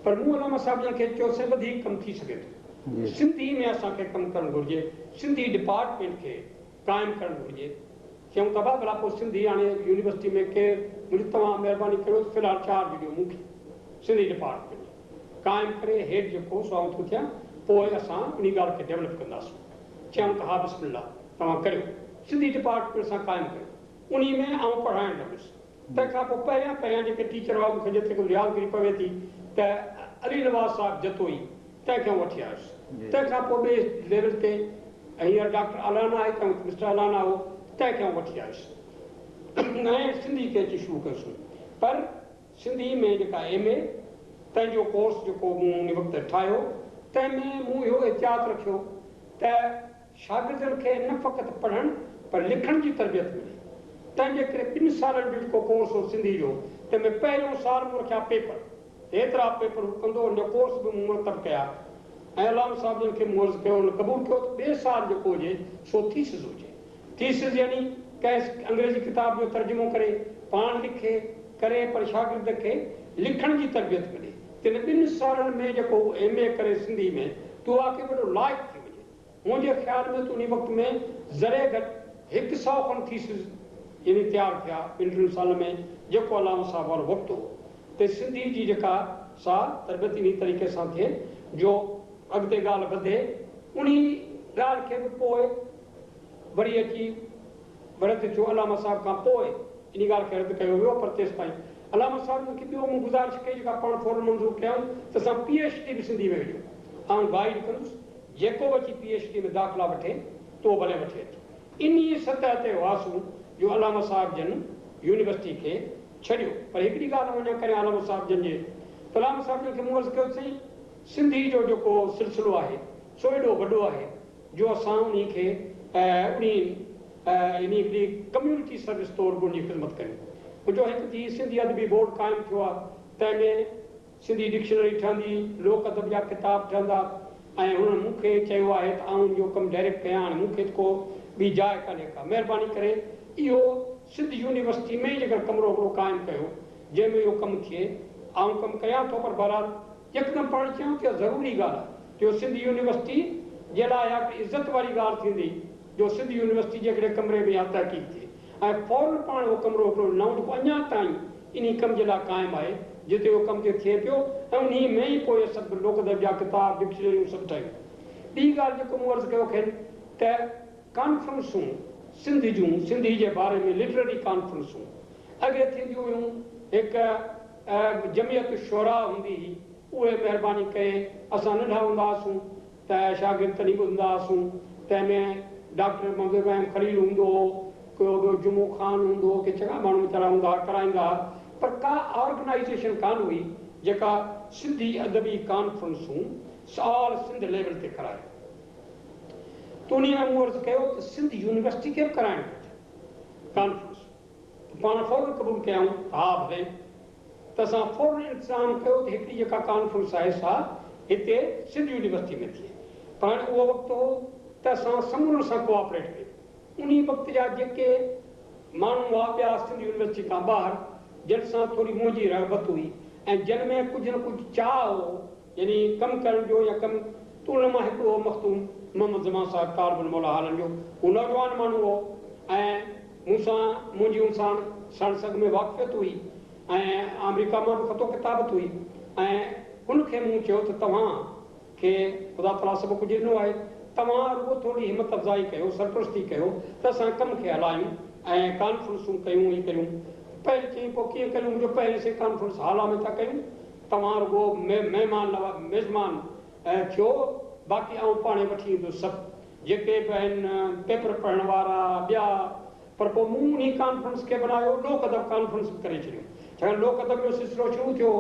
पर मूं अलामा साहिब जन खे चयोसीं वधीक कमु थी सघे थो, सिंधी में असांखे कमु करणु घुरिजे, सिंधी डिपार्टमेंट खे क़ाइमु करणु घुरिजे। चयूं त भाउ भला पोइ सिंधी हाणे यूनिवर्सिटी में केरु, मुंहिंजी तव्हां महिरबानी कयो, फ़िलहालु चार्ज ॾियो मूंखे सिंधी डिपार्टमेंट क़ाइमु करे हेठि जेको सो आऊं थो थियां, पोइ असां उन ॻाल्हि खे डेवलप कंदासीं। चयूं त हा बिस्मिल्ला तव्हां करियो, सिंधी डिपार्टमेंट सां क़ाइमु कयो, उन में आउं पढ़ाइणु लॻुसि। तंहिंखां पोइ पहिरियां जेके टीचर हुआ मूंखे जेतिरी यादगिरी पवे थी त अली नवाज़ साहिबु जतोई, तंहिंखां वठी आयुसि। तंहिंखां पोइ ॿिए लेवल ते हींअर डॉक्टर अलाना आहे त मिस्टर अलाना हो, तंहिंखां वठी आयुसि ऐं सिंधी खे अची शुरू कयोसीं। पर सिंधी में जेका MA तंहिंजो कोर्स जेको मूं उन वक़्तु ठाहियो, तंहिंमें मूं इहो एहतियात रखियो त शागिर्दनि खे न फ़क़ति पढ़णु पर लिखण जी तरबियत मिले। तंहिंजे करे 2 सालनि जो जेको कोर्स हो सिंधी जो, तंहिंमें पहिरियों साल मूं रखिया पेपर, एतिरा पेपर कंदो, उन कोर्स बि मूं मुरतब कया ऐं अलामा साहिब जन खे मुअज़ कयो, उन क़बूल कयो त ॿिए साल जेको हुजे सो थीसिस हुजे। थीसिस यानी कंहिं अंग्रेज़ी किताब जो तर्जुमो करे पाण लिखे करे, पर शागिर्द खे लिखण जी तरबियत मिले। तिन 2 सालनि में जेको MA करे सिंधी में, तो वाक़ई वॾो लाइक़ थी वञे। मुंहिंजे ख़्याल में त उन वक़्त में ज़रे घटि 100 खनि थीसिस यानी तयारु थिया 2-3 साल में, जेको अलामा साहिब वारो वक़्तु हो त सिंधी जी जेका सा तरबियत इन तरीक़े सां थिए जो अॻिते ॻाल्हि वधे। उन ॻाल्हि खे बि पोइ वरी अची रद्द थियो अलामा साहिब खां पोइ, इन ॻाल्हि खे रद्द कयो वियो। पर तेसि ताईं अलामा साहिब खे ॿियो मूं गुज़ारिश कई, जेका पाण फौरन मंज़ूर कयूं त असां PhD बि सिंधी में विझूं। ऐं गाइड कंदुसि, जेको बि अची PhD में दाख़िला वठे तो भले वठे। इन सतह ते हुआसीं जो अलामा साहिब जन यूनिवर्सिटी खे छॾियो। पर हिकिड़ी ॻाल्हि वञा करे अलामा साहिब जन जे, अलामा साहिब जन खे मूं अर्ज़ु कयो, साईं सिंधी जो जेको सिलसिलो आहे सो एॾो वॾो आहे जो असां उन खे हिकिड़ी कम्यूनिटी सर्विस तौरु उनजी ख़िदमत कयूं। मुंहिंजो हिकु जी सिंधी अदबी बोर्ड क़ाइमु थियो आहे, तंहिंमें सिंधी डिक्शनरी ठहंदी, लोक अदब जा किताब ठहंदा, ऐं हुननि मूंखे चयो आहे त आउं इहो कमु डायरेक्ट कयां। हाणे मूंखे को ॿी जाइ कान्हे का, महिरबानी करे इहो सिंध यूनिवर्सिटी में जेकर कमिरो हिकिड़ो क़ाइमु कयो जंहिंमें इहो कमु थिए। आउं कमु कयां थो, पर बहरहाल यकदमि पाण चयूं कि ज़रूरी ॻाल्हि आहे जो सिंध यूनिवर्सिटी जे लाइ हिकु इज़त वारी ॻाल्हि थींदी जो सिंध यूनिवर्सिटी जे हिकिड़े कमरे में या तहक़ीक़ थिए, ऐं फौरन पाण उहो कमिरो हिकिड़ो नओं जेको अञा ताईं इन कम जे लाइ क़ाइमु आहे, जिते उहो कमु थिए पियो, ऐं उन में ई पोइ सभु लोक अदब जा किताब डिक्शनरियूं सभु ठहियूं। ॿी ॻाल्हि जेको मूं अर्ज़ु कयो खेनि त कॉन्फ्रेंसूं सिंध जूं, सिंधी जे बारे में लिटरेरी कॉन्फ्रेंसूं अॻे थींदियूं हुयूं। हिकु जमियत शुरा हूंदी हुई, उहे महिरबानी कये असां नंढा हूंदा हुआसीं त शागिर्द तॾहिं ॿुधंदा हुआसीं, तंहिंमें डॉक्टर महमूद इब्राहिम खलील हूंदो हो, को ॿियो जुमो ख़ान हूंदो हो, के चङा माण्हू वीचारा हूंदा हुआ, कराईंदा, पर का ऑर्गेनाइज़ेशन कान हुई जेका सिंधी अदबी कॉन्फ्रेंसूं ऑल सिंध लेवल ते कराए। त उन में मूं अर्ज़ु कयो त सिंध यूनिवर्सिटी खे बि कराइणु घुरिजे कॉन्फ्रेंस। पाण फौरन क़बूल कयूं, हा भले, त असां फौरन इंतज़ाम कयो त हिकिड़ी जेका कॉन्फ्रेंस आहे सा हिते सिंध यूनिवर्सिटी में थिए। पर उहो वक़्तु हो त असां समूरनि सां कोऑपरेट कयूं। उन वक़्त जा जेके माण्हू हुआ ॿिया सिंध यूनिवर्सिटी खां ॿाहिरि, जिन सां थोरी मुंहिंजी रहबत हुई ऐं जिन में कुझु न कुझु चाह हो, यानी कमु करण जो या कमु, त उन मां हिकिड़ो मख़तूम मोहम्मद ज़मान साहिब कारबन मौला हालन जो, हू नौजवान माण्हू हो ऐं मूंसां मुंहिंजी हुन सां साण सॻ में वाक़फ़ियत हुई ऐं अमेरिका मां बि ख़तो किताबत हुई। ऐं हुनखे मूं चयो त तव्हां खे ख़ुदा ताला सभु कुझु ॾिनो आहे, तव्हां रुॻो थोरी हिमत अफ़ज़ाई कयो, सरपरस्ती कयो त असां कम खे हलायूं ऐं कॉन्फ्रेंसूं कयूं ई कयूं। पहिरीं चई पोइ कीअं कयूं, मुंहिंजो पहिरीं से कॉन्फ्रेंस हाल में था कयूं, तव्हां रुॻो मेज़मान थियो, बाक़ी आउं पाणे वठी ईंदुसि सभु जेके बि आहिनि पेपर पढ़ण वारा ॿिया। पर पोइ मूं उन कॉन्फ्रेंस खे बनायो लोक अदब कॉन्फ्रेंस करे छॾियो, छाकाणि लोक अदब जो सिलसिलो शुरू थियो।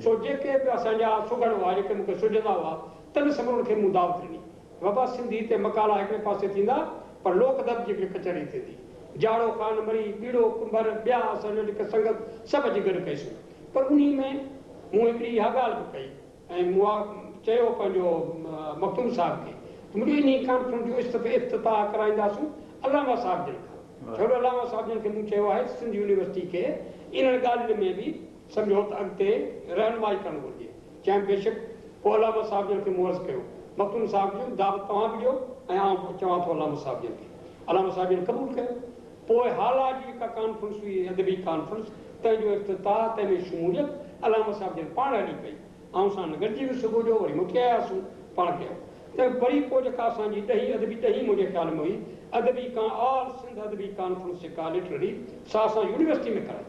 सो जेके बि असांजा सुगड़ हुआ, जेके मूंखे सुझंदा हुआ, तन सभिनीनि खे मूं दावत ॾिनी, बाबा सिंधी ते मकाला हिकिड़े पासे थींदा, पर लोक अदब जी हिकिड़ी कचहरी थींदी। जाड़ो ख़ान मरी, पीड़ो कुंभर, ॿिया असांजा जेके संगत सभु अची गॾु कईसीं। पर उन में मूं हिकिड़ी इहा ॻाल्हि बि कई ऐं मूं चयो पंहिंजो मखदूम साहिब खे त मुंहिंजी इन कॉन्फ्रेंस जो इफ़्तिताह कराईंदासीं अलामा साहिब जिन खां। छो अलामा साहिब जिन खे मूं चयो आहे सिंध यूनिवर्सिटी खे इन्हनि ॻाल्हियुनि में बि सम्झो त अॻिते रहनुमाई करणु घुरिजे। चयां बेशक। पोइ अलामा साहिब जिन खे मूं अर्ज़ु कयो, मखदूम साहिब जो दावत तव्हां बि ॾियो ऐं आउं चवां थो अलामा साहिब जिन खे। अलामा साहिब जिन क़बूल कयो। पोइ हाल जी जेका कॉन्फ्रेंस हुई अदबी कॉन्फ्रेंस, तंहिंजो इफ़्तिताह, तंहिंमें शमूलियत अलामा साहिब जिन पाण हली कई। आउं सां गॾिजी बि सुबुह जो वरी मोटी आयासीं, पाण कयो। त वरी पोइ जेका असांजी ॾही मुंहिंजे ख़्याल में हुई अदबी ऑल सिंध अदबी कॉन्फ्रेंस जेका लिटरेरी, सा असां यूनिवर्सिटी में कराई।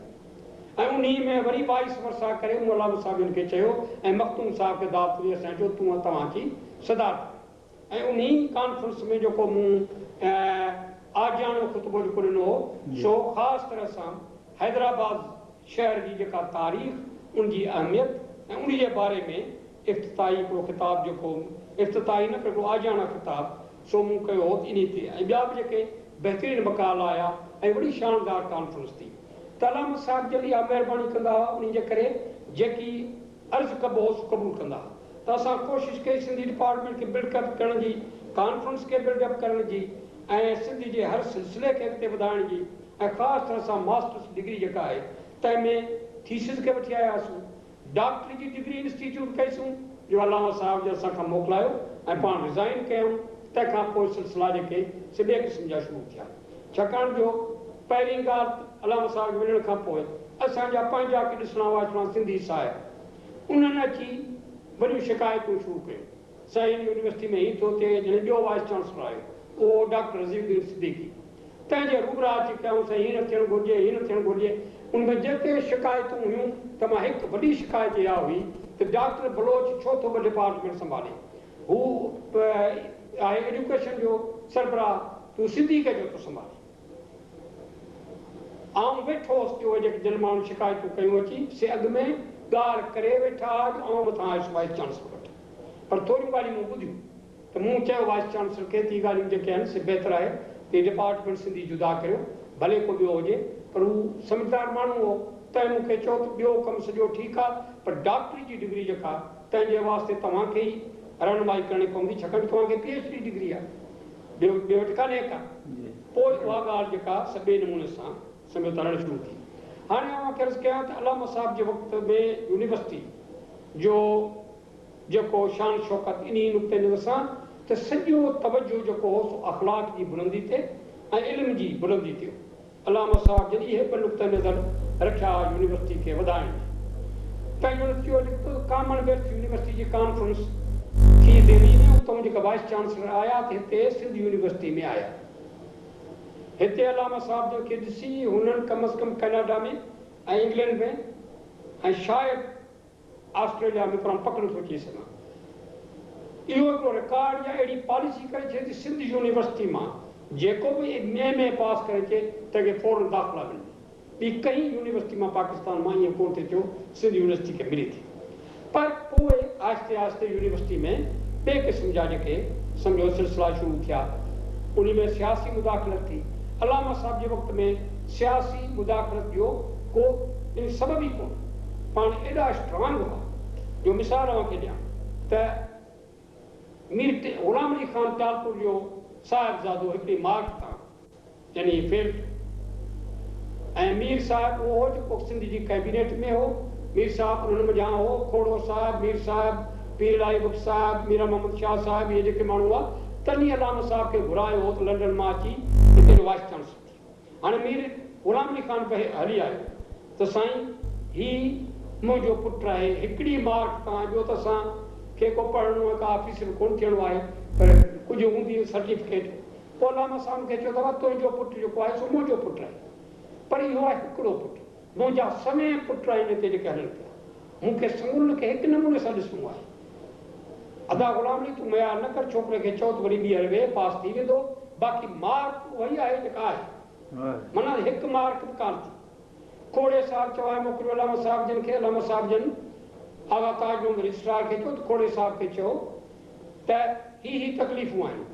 ऐं उन में वरी 22 वर्षा करे मूं अलामा साहिब जिन खे चयो ऐं मखदूम साहिब खे दावत ॾी असांजो तूं तव्हांजी सदारत। ऐं उन कॉन्फ्रेंस में जेको मूं आजियानो ख़ुतबो जेको ॾिनो हो, सो ख़ासि तरह सां हैदराबाद शहर जी जेका तारीख़, उनजी अहमियत ऐं उन जे बारे में इफ़्तिताही हिकिड़ो ख़िताब, जेको इफ़्तिताही न हिकिड़ो आजियाना ख़िताब, सो मूं कयो हो इन ते। ऐं ॿिया बि जेके बहितरीनु मकाल आया ऐं वॾी शानदार कॉन्फ्रेंस थी। त अलामा साहिब जल्दी इहा महिरबानी कंदा हुआ, उन जे करे जेकी अर्ज़ु कबो हो क़बूल कंदा हुआ। त असां कोशिशि कई सिंधी डिपार्टमेंट खे बिल्डअप करण जी, कॉन्फ्रेंस खे बिल्डअप करण जी ऐं सिंधी जे हर सिलसिले खे अॻिते वधाइण जी, ऐं ख़ासि तरह सां मास्टर्स डिग्री जेका आहे तंहिंमें थीसिस खे वठी आयासीं। डॉक्टरी जी डिग्री इंस्टीट्यूट कईसीं जो अलामा साहिब जो असांखां मोकिलायो ऐं पाण रिज़ाइन कयूं। तंहिंखां पोइ सिलसिला जेके ॿिए क़िस्म जा शुरू थिया, छाकाणि जो पहिरीं ॻाल्हि अलामा साहिब मिलण खां पोइ असांजा पंहिंजा के ॾिसणा हुआ सिंधी साहिब, उन्हनि अची वॾियूं शिकायतूं शुरू कयूं। साईं यूनिवर्सिटी में ही थो थिए, जॾहिं ॿियो वाइस चांसलर आयो उहो डॉक्टर रज़ीउद्दीन सिद्दीकी, तंहिंजे रूबरा अची कयूं साईं हीअ न थियणु घुरिजे, हीअ न थियणु घुरिजे। उनमें जेके शिकायतूं हुयूं त मां हिकु वॾी शिकायत इहा हुई त डॉक्टर बलोच छो थो डिपार्टमेंट संभाले, हू आहे एजुकेशन जो सरबराह, तूं सिंधी खे जो थो संभाले। आउं वेठो हुउसि जो जेके जिन माण्हू शिकायतूं कयूं अची से अॻु में ॻाल्हि करे वेठा, आउं मथां आयुसि वाइस चांसलर वटि, पर थोरियूं ॻाल्हियूं मूं ॿुधियूं तो मूं चयो वाइस चांसलर खे ती ॻाल्हियूं जेके आहिनि से बहितर आहे त डिपार्टमेंट सिंधी जुदा करियो, भले को ॿियो हुजे, पर हू समझदार माण्हू हो त मूंखे चयो त ॿियो कमु सॼो ठीकु आहे, पर डॉक्टरी जी डिग्री जेका तंहिंजे वास्ते तव्हांखे ई रहनुमाई करणी पवंदी, छाकाणि तव्हांखे PhD डिग्री आहे, ॿियो वटि कान्हे का। पोइ उहा ॻाल्हि जेका ॿिए नमूने सां सम्झो हलणु शुरू थी। हाणे मां कर्ज़ु कयां त अलामा साहिब जे वक़्त में यूनिवर्सिटी जो जेको शान शौकत इन नुक़्ते नज़र सां त सॼो तवजो जेको हो सो अख़लाक जी बुलंदी ते ऐं इल्म जी बुलंदी थियो। अलामा साहिब जॾहिं इहे ॿ नुक़्ते नज़र रखिया यूनिवर्सिटी खे वधाइण त यूनिवर्सिटी जो लिखियो कॉमनवेल्थ यूनिवर्सिटी जी कॉन्फ्रेंस थी दिल्ली में, उतां जेका वाइस चांसलर आया त हिते सिंध यूनिवर्सिटी में आया। हिते अलामा साहिब जन खे ॾिसी हुननि कम अज़ कम कनाडा में ऐं इंग्लैंड में ऐं शायदि ऑस्ट्रेलिया में पर पक नथो अची सघां, इहो हिकिड़ो रिकॉर्ड या अहिड़ी पॉलिसी करे छॾी सिंध यूनिवर्सिटी मां जेको बि MA पास करे अचे तंहिंखे फौरन दाख़िला मिले। ॿी कई यूनिवर्सिटी मां पाकिस्तान मां ईअं कोन थिए थियो, सिंध यूनिवर्सिटी खे मिले थी। पर पोइ आहिस्ते आहिस्ते यूनिवर्सिटी में ॿिए क़िस्म जा जेके सम्झो सिलसिला शुरू थिया, उन में सियासी मुदाख़लत थी। अलामा साहिब जे वक़्त में सियासी मुदाख़लत जो को सबब ई कोन, पाण एॾा स्ट्रांग हुआ जो मिसाल तव्हांखे ॾियां त मीर ग़ुलाम अली ख़ान तालपुर जो साहिबज़ादो हिकिड़ी मार्क तां यानी फेल्ड, ऐं मीर साहिब उहो जेको सिंध जी कैबिनेट में हो, मीर साहिब उन्हनि मञा हो, खोड़ो साहिब, मीर साहिब, पीर इलाही बख्श साहिब, मीर मोहम्मद शाह साहिब, इहे जेके माण्हू हुआ तॾहिं अलामा साहिब खे घुरायो हो त लंडन मां अची हिते जो वाइस चांसलर थी। हाणे मीर ग़ुलाम अली ख़ान हली आयो त साईं ही मुंहिंजो पुटु आहे, हिकिड़ी मार्क तां जो त असांखे को पढ़णो आहे, का ऑफिसर कोन थियणो आहे, पर कुझु हूंदी सर्टिफिकेट। पोइ अलामा साहिब खे चयो अथव तुंहिंजो पुटु जेको आहे सो मुंहिंजो पुटु आहे, पर इहो आहे हिकिड़ो पुटु, मुंहिंजा समय पुट आहिनि हिते जेके हलनि पिया, मूंखे संगुल खे हिकु नमूने सां ॾिसणो आहे। अदा ग़ुलाम अली तूं मया न कर, छोकिरे खे चओ त वरी ॿीहर वे पास थी वेंदो, बाक़ी मार्क उहा ई आहे जेका आहे, माना हिकु मार्क बि कान थी। खोड़े साहिब चवाए मोकिलियो अलामा साहिब जन खे, अलामा साहिब जन आगा ताज जो रजिस्ट्रार खे चयो त खोड़े साहिब खे चयो त ही तकलीफ़ूं आहिनि,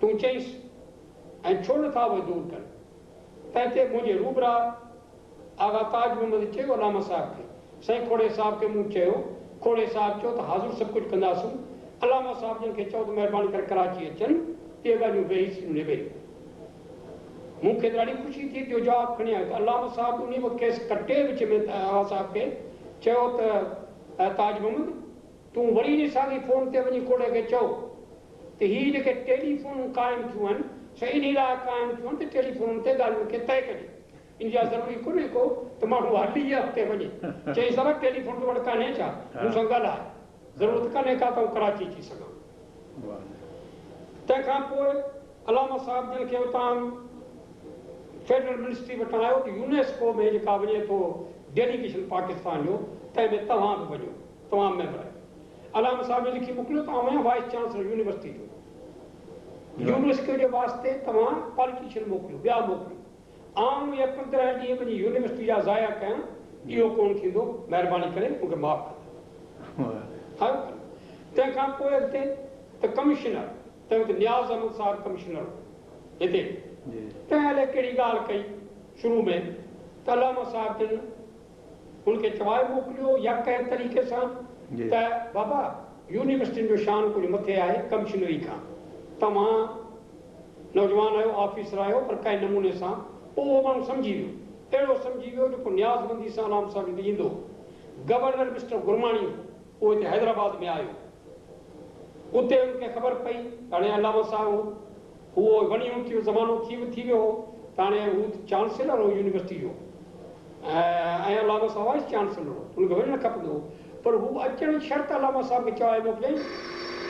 तूं चईसि ऐं छो नथा उहे दूर कनि। त हिते मुंहिंजे रूबरा आगा ताज मोहम्मद चयो अलामा साहिब खे, साईं खोड़े साहिब खे मूं चयो, खोड़े साहिब चयो त हाज़ुर सभु कुझु कंदासूं, अलामा साहिब जन खे चयो त महिरबानी करे कराची अचनि, इहे ॻाल्हियूं वेही निभे। मूंखे त ॾाढी ख़ुशी थी जो जवाबु खणी आयो त अलामा साहिब उन वक़्तु केस कटे विच में आगा साहिब खे चयो त ताज मोहम्मद तूं वरी इन साॻी फ़ोन ते वञी खोड़े खे चओ त हीअ जेके टेलीफ़ोनूं क़ाइमु थियूं आहिनि सो इन लाइ क़ाइमु थियूं आहिनि त टेलीफ़ोन ते ॻाल्हियुनि खे तइ कजे, इन जा ज़रूरी कोन्हे को त माण्हू हली हफ़्ते वञे चई सघां टेलीफ़ोन तो वटि कान्हे छा, मूं सां ॻाल्हाए, ज़रूरत कान्हे का त आउं कराची अची सघां। तंहिंखां पोइ अलामा साहिब जन खे उतां फेडरल मिनिस्ट्री वटां आयो त यूनेस्को में जेका वञे थो डेलीगेशन पाकिस्तान जो, तंहिंमें तव्हां बि वञो, तव्हां मेंबर आहियो। अलामा साहिब लिखी मोकिलियो त आउं आहियां वाइस चांसलर यूनिवर्सिटी जो, यूनिवर्सिटी जे वास्ते तव्हां पॉलिटिशियन मोकिलियो, ॿिया मोकिलियो, आउं इहे 15 ॾींहं वञी यूनिवर्सिटी जा ज़ाया कयां, इहो कोन थींदो, महिरबानी करे मूंखे माफ़ कयो। तंहिंखां पोइ अॻिते त कमिश्नर, त हुते नियाज़ अहमद साहिब कमिश्नर हिते, तंहिं हले कहिड़ी ॻाल्हि कई शुरू में त अलामा साहिब जन हुनखे चवाए मोकिलियो या कंहिं तरीक़े सां त बाबा यूनिवर्सिटियुनि जो शान कुझु मथे आहे कमिश्नरी खां, तव्हां नौजवान आहियो, ऑफिसर आहियो, पर कंहिं नमूने सां पोइ उहो माण्हू सम्झी वियो, अहिड़ो सम्झी वियो जेको न्याज़बंदी सां अलामा साहिब ॾींदो। गवर्नर मिस्टर गुरमाणी उहो हिते हैदराबाद में आयो, उते उनखे ख़बर पई हाणे अलामा साहिब उहो वञियो थियो, ज़मानो थी वियो हो त हाणे हू चांसलर हो यूनिवर्सिटी जो ऐं अलामा साहिब वाइस चांसलर हो, उनखे वञणु न खपंदो हो, पर हू अचण जी शर्त अलामा साहिब खे चवाए मोकिलियईं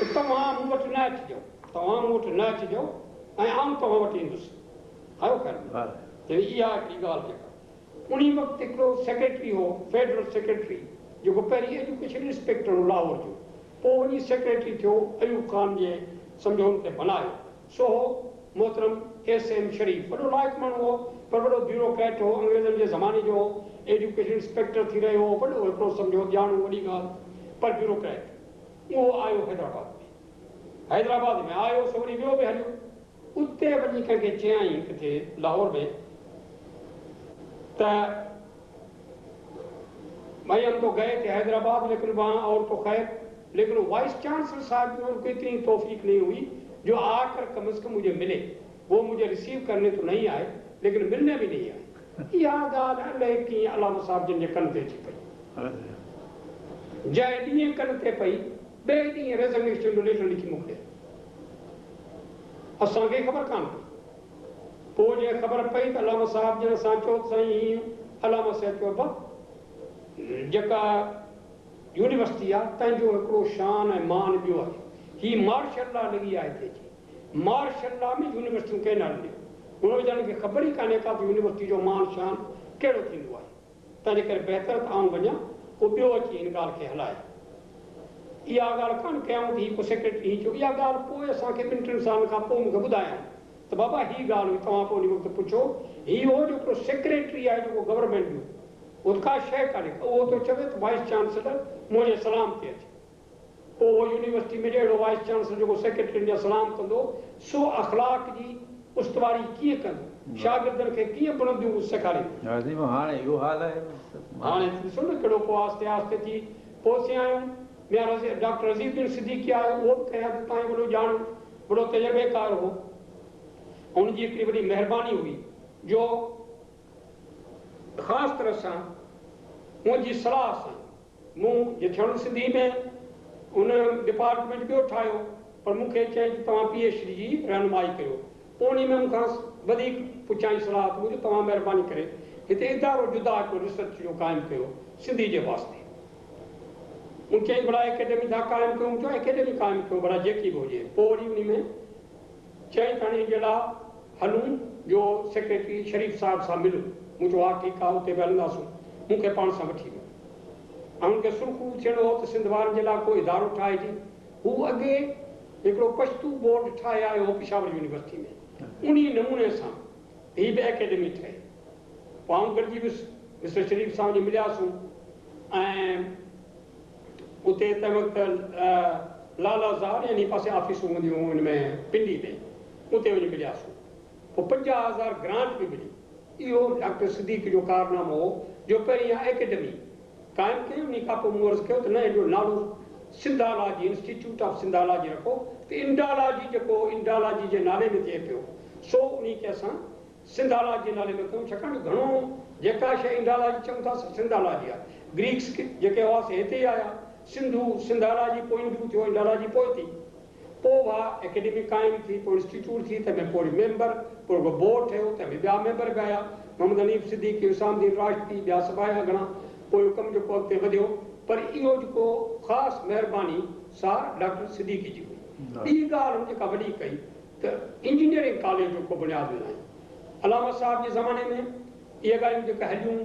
त तव्हां मूं वटि न अचिजो, तव्हां मूं वटि न अचिजो ऐं आउं तव्हां वटि ईंदुसि। आयो ख़ैर, इहा हिकिड़ी ॻाल्हि जेका उन वक़्तु हिकिड़ो सेक्रेटरी हो, फेडरल सेक्रेटरी जेको पहिरीं एजुकेशन इंस्पेक्टर हो लाहौर जो, पोइ वञी सेक्रेटरी थियो अयूब ख़ान जे सम्झो हुनखे बनायो, सो हो मोहतरम SM शरीफ़, वॾो लाइक़ु माण्हू हो, पर वॾो ब्यूरोक्रेट हो, अंग्रेज़नि जे ज़माने जो एजुकेशन इंस्पेक्टर थी रहियो हो, वॾो हिकिड़ो सम्झो ॼाणू वॾी ॻाल्हि, पर ब्यूरोक्रेट उहो आयो हैदराबाद में आयो सो वरी ॿियो बि हलियो उते वञी कंहिंखे चयाईं किथे लाहौर में त भाई हम तो गए थे हैदराबाद लेकिन वहाँ और तो खैर लेकिन वाइस चांसलर साहब में उनको इतनी तौफीक नहीं हुई जो आकर कम से कम मुझे मिले। वो मुझे रिसीव करने तो नहीं आए लेकिन मिलने भी नहीं आए। इहा ॻाल्हि अलाए कीअं अलामा साहब जिन जे कन ते अची पई। जंहिं ॾींहुं कन ते पई ॿिए ॾींहुं रेज़िग्नेशन जो लेटर लिखी मोकिलियो। असांखे ख़बर कान पई। पोइ जीअं ख़बर पई त अलामा साहब जिन असां चयो त साईं हीअं अलामा साहब चयो बा जेका यूनिवर्सिटी आहे तंहिंजो हिकिड़ो शान ऐं मान ॿियो आहे। हीअ मार्शल लॉ लॻी आहे हिते जी। मार्शल लॉ में यूनिवर्सिटियूं कंहिं न हलंदियूं। हुन वीचारनि खे ख़बर ई कान्हे का त यूनिवर्सिटी जो मान शान कहिड़ो थींदो आहे। तंहिंजे करे बहितर त आउं वञा पोइ ॿियो अची हिन ॻाल्हि खे हलाए। इहा ॻाल्हि कान कयूं त हीअ को सेक्रेटरी हीअ चयो। इहा ॻाल्हि पोइ असांखे 2-3 सालनि खां पोइ मूंखे ॿुधायूं त बाबा हीअ ॻाल्हि हुई। तव्हां पोइ उन वक़्तु पुछो हीअ हो जेको सेक्रेटरी आहे जेको गवर्नमेंट जो उहो का शइ कान्हे। उहो थो चवे त वाइस चांसलर मुंहिंजे सलाम ते अचे। पोइ उहो यूनिवर्सिटी में अहिड़ो वाइस चांसलर जेको सेक्रेटरी जा सलाम कंदो सो अख़लाक जी उस्तवारी कीअं कंदो शागिर्दनि खे कीअं बुलंदियूं सेखारींदो। हाणे इहो हाल आहे। हाणे ॾिसो न कहिड़ो पोइ आस्ते आस्ते थी पहुची आहियूं। ॿिया डॉक्टर रज़ीउद्दीन सिद्दीकी आयो उहो बि कंहिं हद ताईं वॾो ॼाण वॾो तजुर्बेकार हो। हुनजी हिकिड़ी वॾी महिरबानी हुई जो ख़ासि तरह सां मुंहिंजी सलाह सां मूं जे थियणु सिंधी में उन डिपार्टमेंट ॿियो ठाहियो पर मूंखे चई त तव्हां PhD जी रहनुमाई कयो। पोइ उन में मूंखां वधीक पुछाई सलाह त मुंहिंजो तव्हां महिरबानी करे हिते इदारो जुदा हिकिड़ो रिसर्च जो क़ाइमु कयो सिंधी जे वास्ते। मूं चई भला एकेडमी था क़ाइमु कयूं। चयो एकेडमी क़ाइमु कयूं भला जेकी बि हुजे। पोइ वरी उन में चई त हाणे जे लाइ हलूं जो सेक्रेटरी शरीफ़ साहिब सां मिलूं। मूं चयो हा ठीकु आहे उते बि हलंदासीं। मूंखे पाण सां वठी वियो ऐं हुनखे सुर्खू थियणो हो त सिंध वारनि जे लाइ को इदारो ठाहिजे। हू अॻे हिकिड़ो पश्तू बोर्ड ठाहे आयो हो पेशावर यूनिवर्सिटी में। उन नमूने सां हीअ बि एकेडमी ठहे। पोइ आउं गॾिजी वियुसि मिस्टर शरीफ़ साहब जी मिलियासीं ऐं उते तंहिं वक़्तु लालाज़ार यानी पासे ऑफिसूं हूंदियूं हुन में पिंडी में उते वञी मिलियासीं। पोइ 50,000 ग्रांट बि मिली। इहो डॉक्टर सिद्दीकी जो कारनामो हो जो पहिरीं इहा एकेडमी क़ाइमु कई। उन खां पोइ मूं अर्ज़ु कयो त न हिनजो नालो सिंधालॉजी इंस्टीट्यूट ऑफ सिंधालॉजी रखो त इंडालॉजी जेको इंडालॉजी जे नाले में थिए पियो सो उन खे असां सिंधालॉजी जे नाले में कयूं। छाकाणि घणो जेका शइ इंडालॉजी चऊं था सिंधालॉजी आहे। ग्रीक्स जेके हुआसीं हिते ई आया। सिंधू सिंधालॉजी पोइ इंडू थियो इंडालॉजी पोइ थी। पोइ उहा एकेडमी क़ाइमु थी पोइ इंस्टीट्यूट थी तंहिंमें पोइ मेंबर पोइ रुॻो बोर्ड ठहियो तंहिंमें ॿिया मेंबर बि आया मोहम्मद हनीफ़ सिद्दीकी हुसामुद्दीन राशिदी ॿिया सभु आया घणा। पोइ इहो कमु जेको अॻिते वधियो पर इहो जेको ख़ासि महिरबानी सा डॉक्टर सिद्दीकी जी हुई। ॿी ॻाल्हि हुन जेका वॾी कई त इंजीनियरिंग कॉलेज जो को बुनियादु विधाईं। अलामा साहब जे ज़माने में इहे ॻाल्हियूं जेका हलियूं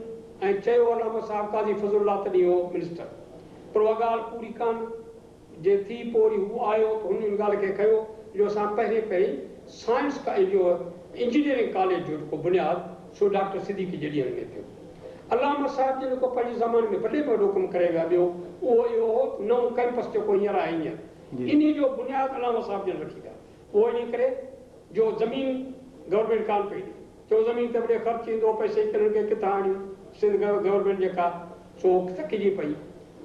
ऐं चयो अलामा साहब काज़ी फज़लुल्लाह तॾहिं हो मिनिस्टर पर उहा ॻाल्हि पूरी कान जे थी। पोइ वरी हू आयो त हुन ॻाल्हि खे कयो जो असां पहिरीं साइंस का जो इंजीनियरिंग कॉलेज जो जेको बुनियादु सो डॉक्टर सिद्दीकी जे ॾींहनि में थियो। अलामा साहब जो जेको पंहिंजे ज़माने में वॾे में वॾो कमु करे विया ॿियो उहो इहो हो नओं कैंपस जेको हींअर आहे हींअर इन जो बुनियादु अलामा साहब जन रखी विया। उहो इन करे जो ज़मीन गवर्नमेंट कान पई ॾे चयो ज़मीन ते वॾे ख़र्चु ईंदो पैसे किननि खे किथां आणियूं। सिंध गवर्नमेंट जेका सो थकिजी पई।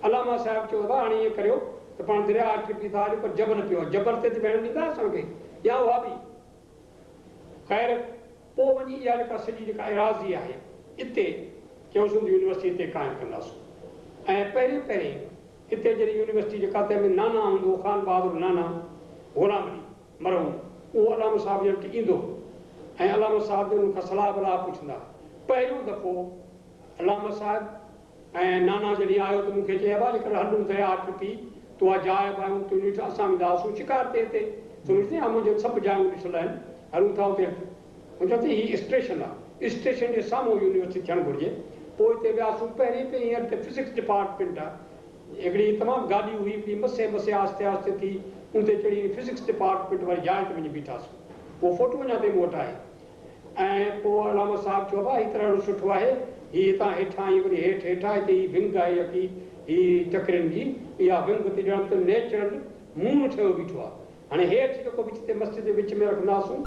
अलामा साहब चयो दादा हाणे ईअं करियो त पाण दरिया टिपी था हलियो पर जबल पियो आहे। जबल ते भेण ॾींदा असांखे या उहा बि ख़ैर। पोइ वञी इहा जेका सॼी जेका एराज़ी आहे हिते चयोसीं यूनिवर्सिटी हिते क़ाइमु कंदासीं। ऐं पहिरीं हिते जहिड़ी यूनिवर्सिटी जेका तंहिंमें नाना हूंदो ख़ान बहादुर नाना ग़ुलाम अली मरहूम उहो अलामा साहब जे वटि ईंदो ऐं अलामा साहब जो उनखां सलाह वलाह पुछंदा। पहिरियों दफ़ो अलामा साहब ऐं नाना जॾहिं आयो त मूंखे चयो आहे जेकर हलूं दरिया टिपी तो आहे जाइ पायूं त असां वेंदा हुआसीं शिकार ते हिते सम्झंदी आहे मुंहिंजो सभु जायूं ॾिसल आहिनि हलूं था हुते। चयो त हीअ स्टेशन आहे स्टेशन जे साम्हूं यूनिवर्सिटी थियणु घुरिजे। पोइ हिते वियासीं पहिरीं हींअर त फिज़िक्स डिपार्टमेंट आहे हिकिड़ी तमामु गाॾी हुई हिकिड़ी मसे आस्ते आस्ते थी उते चढ़ी फिज़िक्स डिपार्टमेंट वारी जाइ ते वञी बीठासीं। पोइ फोटो अञा ताईं मूं वटि आहे। ऐं पोइ अलामा साहब चयो आहे हीअ त ॾाढो सुठो आहे ही हितां हेठां ई वरी हेठां हिते ही विंग आहे यकी ही चकरनि जी इहा विंग ते ॼण त नेचुरल मून ठहियो बीठो आहे। हाणे हेठि जेको विच ते मस्जिद जे विच में रखंदासीं